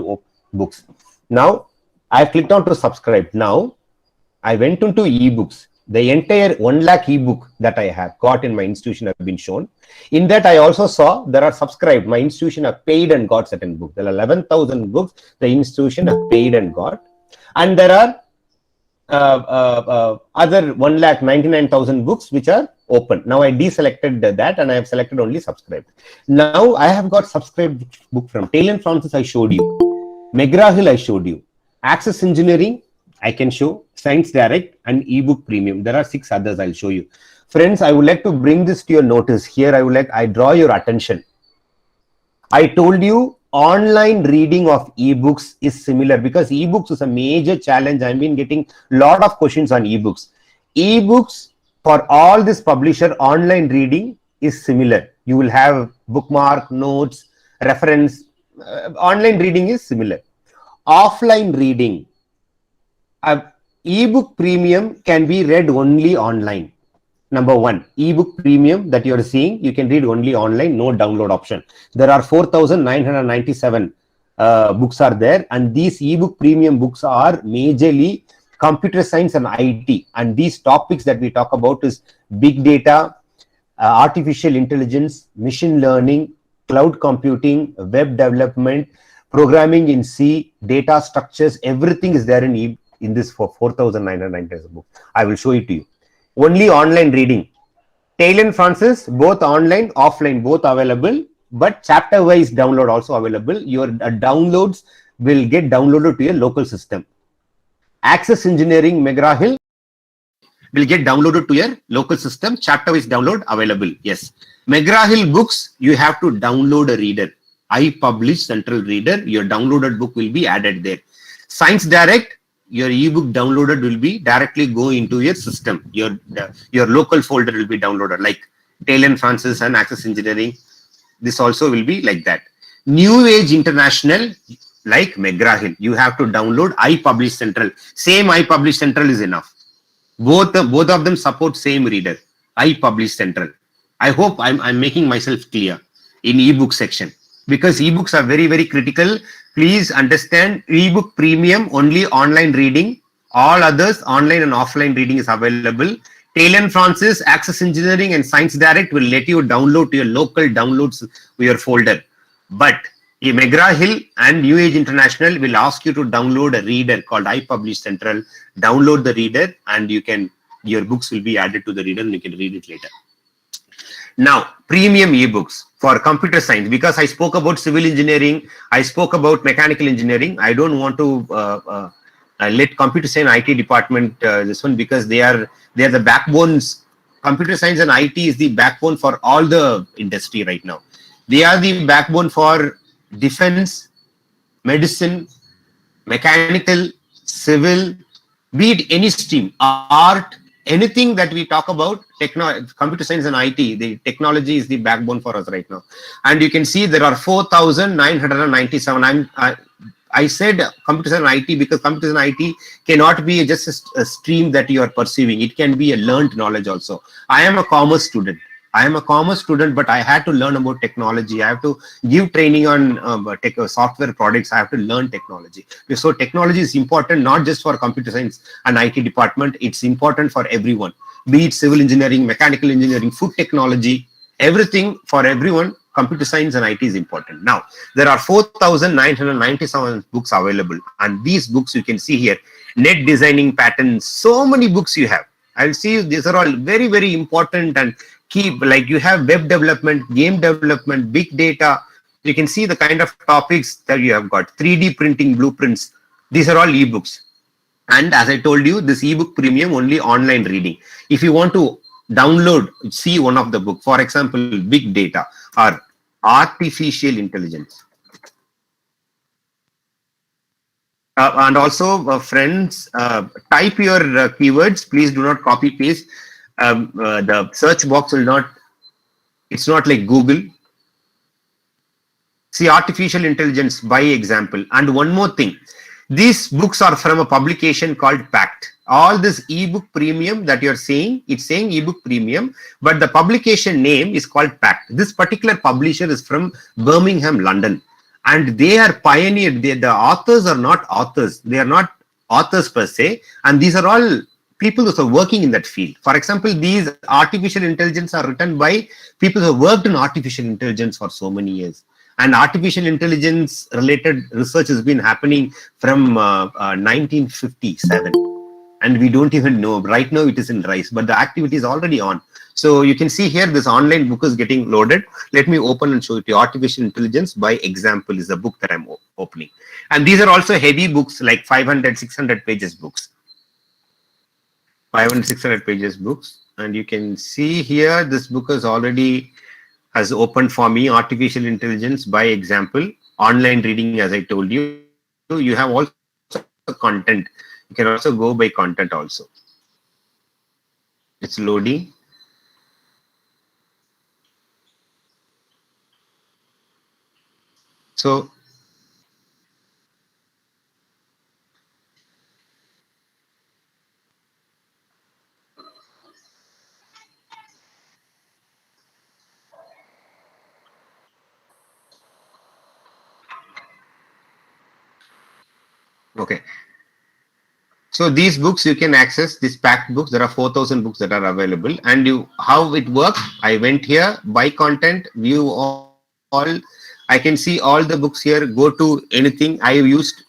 books. Now I clicked on to subscribe. Now I went into ebooks. The entire 1 lakh ebook that I have got in my institution have been shown. In that, I also saw there are subscribed. My institution have paid and got certain books. There are 11,000 books the institution have paid and got. And there are other 1,99,000 books which are open. Now I deselected that and I have selected only subscribed. Now I have got subscribed book from Taylor & Francis I showed you. McGraw-Hill I showed you. Access Engineering I can show. Science Direct and eBook Premium. There are 6 others I'll show you. Friends, I would like to bring this to your notice. Here I draw your attention. I told you online reading of ebooks is similar because ebooks is a major challenge. I've been getting a lot of questions on ebooks. Ebooks for all this publisher online reading is similar. You will have bookmark, notes, reference. Online reading is similar. Offline reading, ebook premium can be read only online. Number 1, ebook premium that you are seeing, you can read only online, no download option. There are 4,997 books are there, and these ebook premium books are majorly computer science and IT. And these topics that we talk about is big data, artificial intelligence, machine learning, cloud computing, web development, programming in C, data structures, everything is there in this for 4,997 books. I will show it to you. Only online reading. Taylor & Francis, both online, offline, both available, but chapter wise download also available. Your downloads will get downloaded to your local system. Access Engineering, McGraw-Hill will get downloaded to your local system. Chapter wise download available. Yes. McGraw-Hill books, you have to download a reader. I publish central reader. Your downloaded book will be added there. Science Direct, your ebook downloaded will be directly go into your system. Your local folder will be downloaded like Taylor & Francis and Access Engineering. This also will be like that. New Age International, like McGraw-Hill, you have to download iPublish Central. Same iPublish Central is enough. Both of them support same reader, iPublish Central. I hope I'm making myself clear in ebook section because ebooks are very, very critical. Please understand, ebook premium only online reading. All others online and offline reading is available. Taylor & Francis, Access Engineering and Science Direct will let you download to your local downloads your folder. But McGraw-Hill and New Age International will ask you to download a reader called iPublish Central. Download the reader and your books will be added to the reader and you can read it later. Now, premium ebooks for computer science, because I spoke about civil engineering, I spoke about mechanical engineering. I don't want to let computer science and IT department this one because they are the backbones. Computer science and IT is the backbone for all the industry right now. They are the backbone for defense, medicine, mechanical, civil, be it any stream, art, anything that we talk about, computer science and IT, the technology is the backbone for us right now. And you can see there are 4,997. I said computer science and IT because computer science and IT cannot be just a stream that you are pursuing. It can be a learned knowledge also. I am a commerce student, but I had to learn about technology. I have to give training on software products. I have to learn technology. So technology is important, not just for computer science and IT department. It's important for everyone, be it civil engineering, mechanical engineering, food technology, everything for everyone. Computer science and IT is important. Now, there are 4,997 books available. And these books you can see here, net designing patterns, so many books you have. I'll see these are all very, very important and key. Like you have web development, game development, big data. You can see the kind of topics that you have got. 3D printing blueprints. These are all ebooks. And as I told you, this ebook premium only online reading. If you want to download, see one of the book, for example, big data or artificial intelligence. And also, friends, type your keywords. Please do not copy paste. The search box will not. It's not like Google. See artificial intelligence by example. And one more thing, these books are from a publication called Pact. All this ebook premium that you're saying, it's saying ebook premium, but the publication name is called Pact. This particular publisher is from Birmingham, London. And they are pioneered. The authors are not authors. They are not authors per se. And these are all people who are working in that field. For example, these artificial intelligence are written by people who have worked in artificial intelligence for so many years. And artificial intelligence related research has been happening from 1957. And we don't even know. Right now it is in rise, but the activity is already on. So you can see here this online book is getting loaded. Let me open and show it to you. Artificial Intelligence by Example is the book that I'm opening. And these are also heavy books like 500, 600 pages books. 500, 600 pages books. And you can see here this book is already has opened for me. Artificial Intelligence by Example. Online reading, as I told you. You have also content. You can also go by content also. It's loading. So okay. So these books you can access, these packed books. There are 4,000 books that are available. And how it works, I went here, buy content, view all. I can see all the books here, go to anything. I used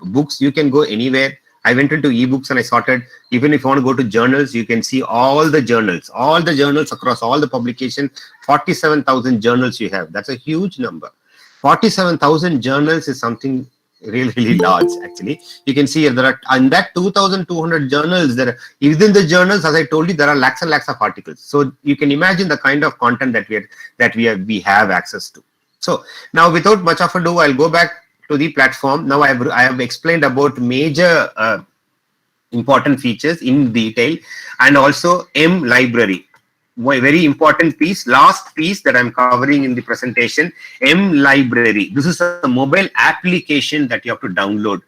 books, you can go anywhere. I went into ebooks and I sorted. Even if you want to go to journals, you can see all the journals across all the publication. 47,000 journals you have. That's a huge number. 47,000 journals is something really large. Actually, you can see there are, and that 2,200 journals, there are, within the journals, as I told you, there are lakhs and lakhs of articles. So you can imagine the kind of content that we have access to. So now, without much of ado, I'll go back to the platform. Now I have explained about major important features in detail, and also M library. Very important piece, last piece that I'm covering in the presentation, M library. This is a mobile application that you have to download.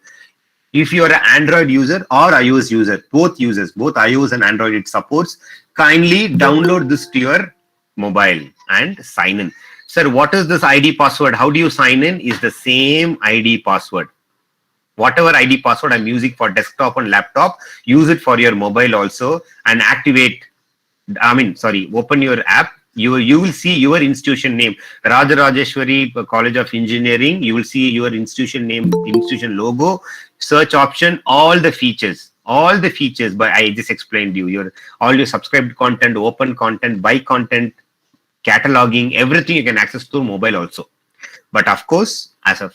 If you are an Android user or iOS user, both iOS and Android it supports, kindly download this to your mobile and sign in. Sir, what is this ID password? How do you sign in? Is the same ID password. Whatever ID password I'm using for desktop and laptop, use it for your mobile also, and activate. Open your app. You will see your institution name, Rajarajeshwari College of Engineering. You will see your institution name, institution logo, search option, all the features. But I just explained you. All your subscribed content, open content, buy content, cataloging, everything you can access through mobile also. But of course, as a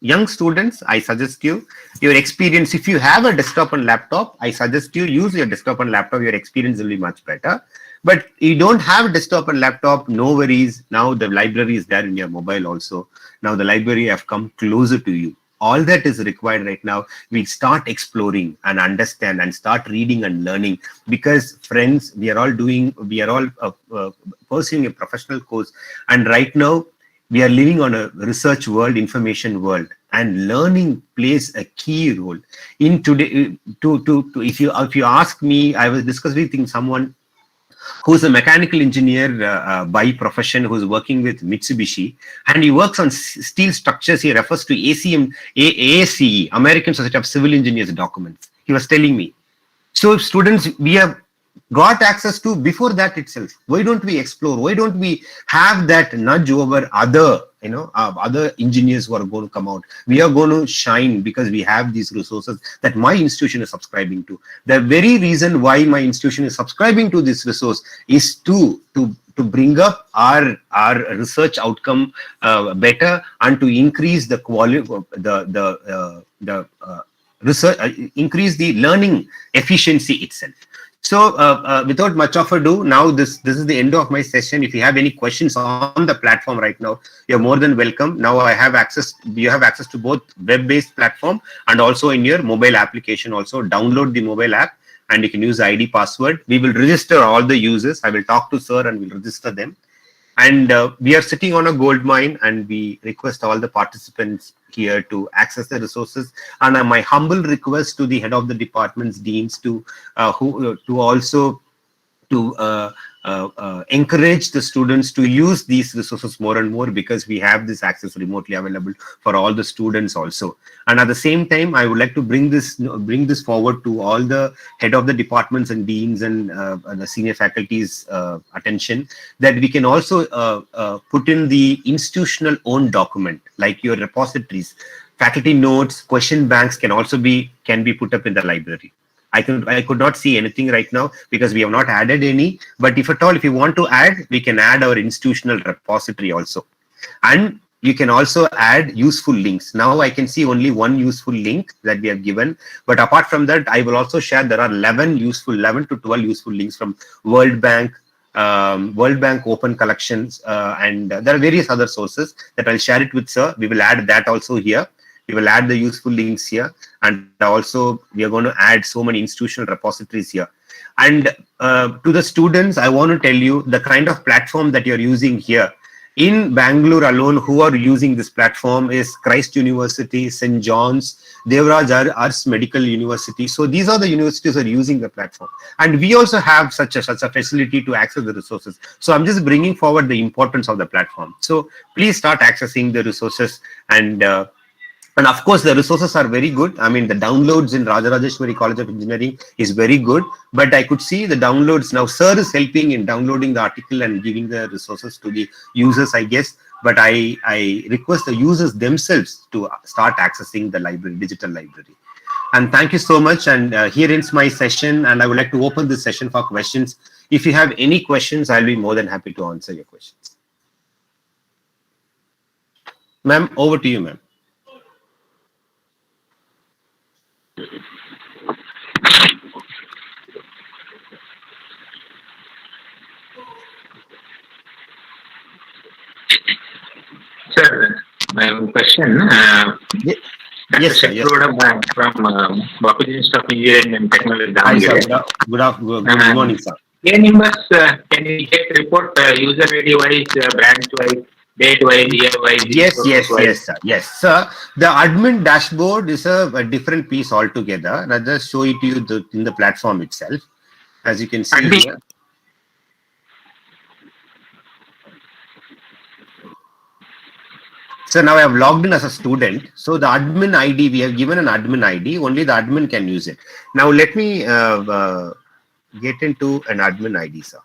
young students, I suggest you, your experience, if you have a desktop and laptop, I suggest you use your desktop and laptop, your experience will be much better. But you don't have desktop and laptop, no worries. Now the library is there in your mobile also. Now the library have come closer to you. All that is required right now. We start exploring and understand and start reading and learning, because friends, we are all pursuing a professional course. And right now, we are living on a research world, information world, and learning plays a key role in today. If you ask me, I was discussing with someone who's a mechanical engineer by profession, who's working with Mitsubishi, and he works on steel structures. He refers to ASCE, American Society of Civil Engineers documents. He was telling me. So students, we have got access to before that itself. Why don't we explore? Why don't we have that nudge over other, other engineers who are going to come out? We are going to shine because we have these resources that my institution is subscribing to. The very reason why my institution is subscribing to this resource is to bring up our research outcome better, and to increase the quality, the research, increase the learning efficiency itself. So without much of ado, now this is the end of my session. If you have any questions on the platform right now, you're more than welcome. Now I have access, you have access to both web-based platform and also in your mobile application also. Download the mobile app and you can use ID password. We will register all the users. I will talk to sir and we'll register them. And we are sitting on a gold mine, and we request all the participants here to access the resources. And my humble request to the head of the departments, deans, to also encourage the students to use these resources more and more, because we have this access remotely available for all the students also. And at the same time, I would like to bring this forward to all the head of the departments and deans and the senior faculty's attention, that we can also put in the institutional owned document, like your repositories, faculty notes, question banks can be put up in the library. I could not see anything right now because we have not added any, but if at all, if you want to add, we can add our institutional repository also. And you can also add useful links. Now I can see only one useful link that we have given, but apart from that, I will also share there are 11 to 12 useful links from World Bank open collections, and there are various other sources that I'll share it with sir. We will add that also here. We will add the useful links here, and also we are going to add so many institutional repositories here. And to the students, I want to tell you the kind of platform that you're using here. In Bangalore alone, who are using this platform is Christ University, St. John's, Devraj Arts Medical University. So these are the universities that are using the platform. And we also have such a facility to access the resources. So I'm just bringing forward the importance of the platform. So please start accessing the resources, and of course, the resources are very good. I mean, the downloads in Rajarajeshwari College of Engineering is very good, but I could see the downloads now. Sir is helping in downloading the article and giving the resources to the users, I guess. But I request the users themselves to start accessing the library, digital library. And thank you so much. And here ends my session. And I would like to open this session for questions. If you have any questions, I'll be more than happy to answer your questions. Ma'am, over to you, ma'am.
Sir, my question.
Yes, sir. Yes.
From Bapuji Institute of Engineering and Technology.
Hi, sir. Good morning, sir.
Can you get report user ID wise, branch wise, date wise, year wise?
Yes, sir. Yes, sir. The admin dashboard is a different piece altogether, and I'll just show it to you in the platform itself, as you can see here. So now I have logged in as a student. So the admin ID, we have given an admin ID, only the admin can use it. Now let me get into an admin ID, sir.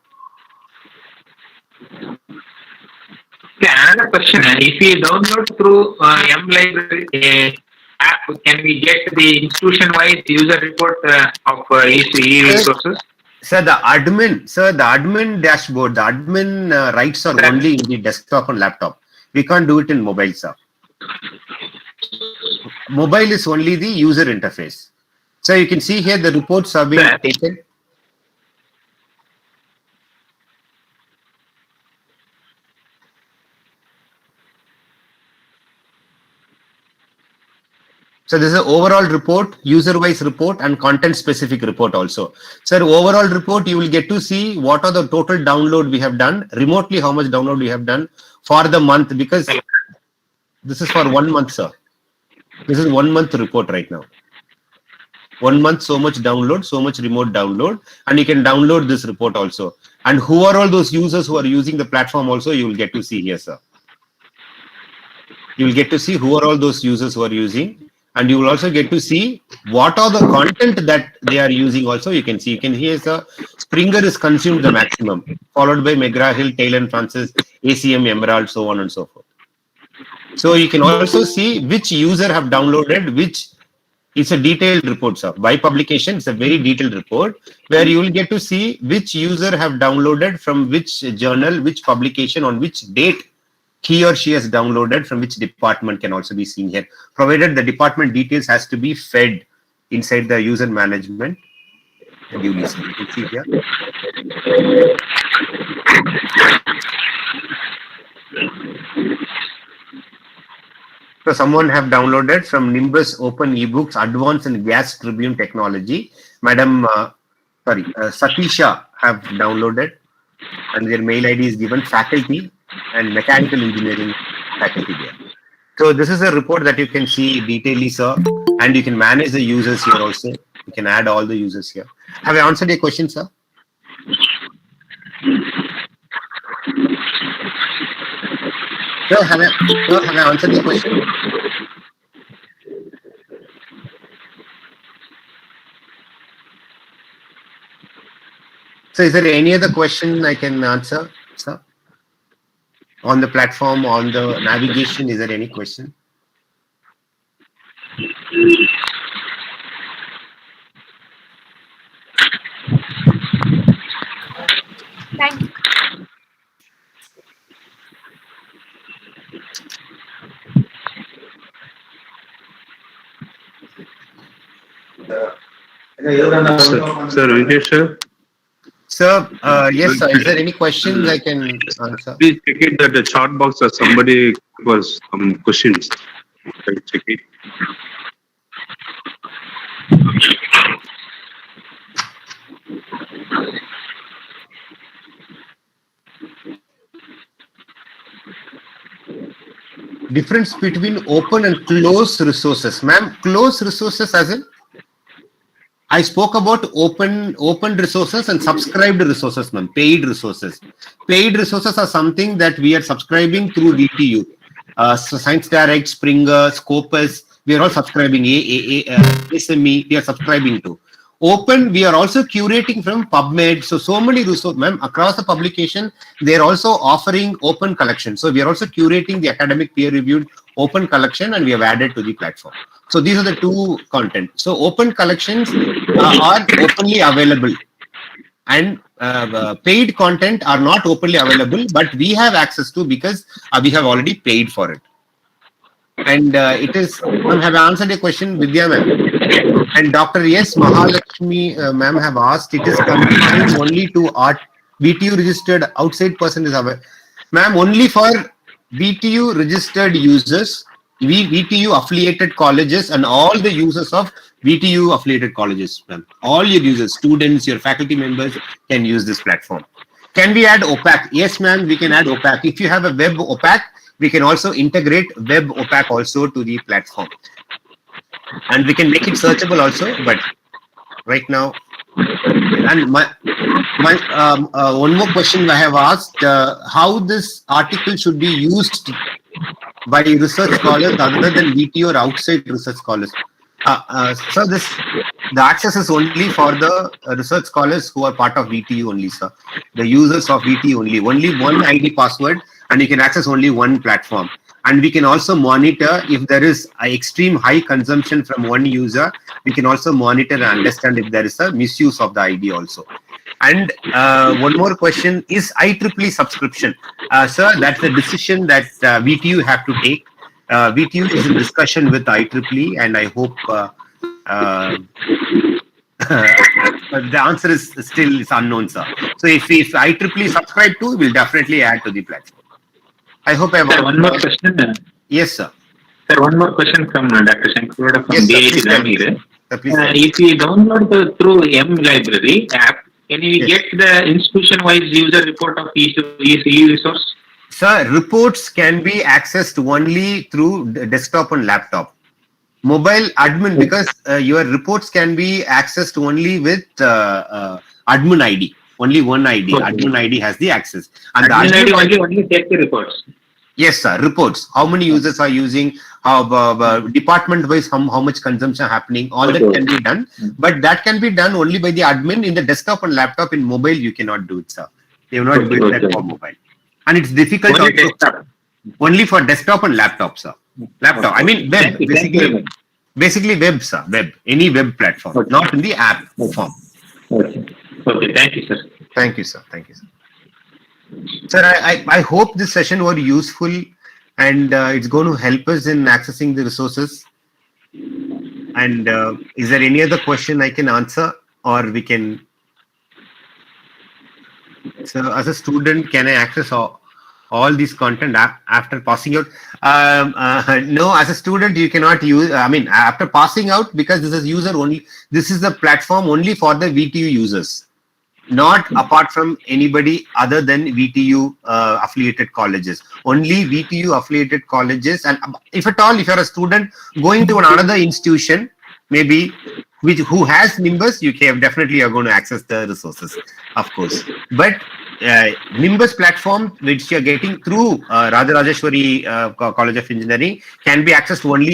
Okay, another question. If we download through mLibrary app, can we get the institution-wise user report of e-resources?
Sir, the admin dashboard, the admin rights are only in the desktop and laptop. We can't do it in mobile, sir. Mobile is only the user interface. So you can see here the reports are being taken. So this is an overall report, user-wise report, and content-specific report also. Sir, overall report, you will get to see what are the total download we have done, remotely how much download we have done for the month, because this is for 1 month, sir. This is 1 month report right now. 1 month, so much download, so much remote download, and you can download this report also. And who are all those users who are using the platform also, you will get to see here, sir. You will get to see who are all those users who are using. and you will also get to see what are the content that they are using. Also, you can see, you can hear Springer is consumed the maximum, followed by McGraw-Hill, Taylor and Francis, ACM, Emerald, so on and so forth. So you can also see which user have downloaded which. It's a detailed report, sir. By publication, it's a very detailed report where you will get to see which user have downloaded from which journal, which publication, on which date he or she has downloaded, from which department can also be seen here. Provided the department details has to be fed inside the user management. You can see here. So someone have downloaded from Nimbus Open eBooks Advanced and Gas Tribune Technology. Madam, Satisha have downloaded, and their mail ID is given, faculty and mechanical engineering faculty there. So this is a report that you can see detailedly, sir, and you can manage the users here also. You can add all the users here. Have I answered your question, sir? Sir, have I answered your question? So is there any other question I can answer, sir? On the platform, on the navigation, is there any question?
Thank you.
Sir, Venkatesh sir.
Sir, yes, sir. Is there any questions I can answer?
Please check it that the chat box that somebody was some questions. Check it.
Difference between open and closed resources. Ma'am, closed resources as in? I spoke about open resources and subscribed resources, ma'am, paid resources. Paid resources are something that we are subscribing through VTU. So Science Direct, Springer, Scopus, we are all subscribing, SME, we are subscribing to. Open, we are also curating from PubMed. So many resources, ma'am, across the publication, they are also offering open collection. So we are also curating the academic peer-reviewed open collection, and we have added to the platform. So these are the two content. So open collections are openly available, and paid content are not openly available, but we have access to because we have already paid for it. And it is, ma'am, have I answered your question, Vidya ma'am? And Dr. S. Mahalakshmi ma'am have asked, it is confined only to art VTU registered outside person is available. Ma'am, only for VTU registered users, VTU affiliated colleges, and all the users of VTU affiliated colleges, ma'am. All your users, students, your faculty members can use this platform. Can we add OPAC? Yes, ma'am, we can add OPAC. If you have a web OPAC, we can also integrate web OPAC also to the platform. And we can make it searchable also, but right now, and one more question I have asked, how this article should be used by research scholars other than VTU or outside research scholars. So the access is only for the research scholars who are part of VTU only, sir. The users of VTU only one ID password, and you can access only one platform. And we can also monitor if there is an extreme high consumption from one user. We can also monitor and understand if there is a misuse of the ID also. And one more question is IEEE subscription. Sir, that's a decision that VTU have to take. VTU is in discussion with IEEE, and I hope the answer is still unknown, sir. So if IEEE subscribe to, we'll definitely add to the platform. I hope I have.
Sir, one more question.
Yes, sir.
Sir, one more question from Dr. Shankaroda from
Yes, sir,
DIT
please tell me.
Damir.
Sir, please tell me.
If we download through M Library app, can we
Yes.
get the institution-wise user report of each e-resource?
Sir, reports can be accessed only through desktop and laptop. Mobile admin, because your reports can be accessed only with admin ID. Only one ID.
Okay.
Admin ID has the access. And
Admin
the
ID
admin
only take the reports.
Yes, sir. Reports. How many users are using? How department-wise? How much consumption happening? All that can be done, but that can be done only by the admin in the desktop and laptop. In mobile, you cannot do it, sir. They have not built that for mobile, and it's difficult.
Only
also,
desktop.
only for desktop and laptop, sir. Laptop. I mean web.
Thank you very
Basically,
much.
basically web, sir. Web. Any web platform,
Okay.
not in the app form.
Okay. Okay. Thank you, sir.
Thank you, sir. Thank you, sir. Sir, I hope this session was useful and it's going to help us in accessing the resources. And is there any other question I can answer, or we can? So, as a student, can I access all these content after passing out? No, as a student, you cannot use. I mean, after passing out, because this is user only. This is the platform only for the VTU users, not apart from anybody other than VTU affiliated colleges. Only VTU affiliated colleges, and if at all, if you're a student going to another institution, maybe who has Nimbus, you can definitely are going to access the resources, of course. But Nimbus platform, which you're getting through Rajarajeshwari College of Engineering, can be accessed only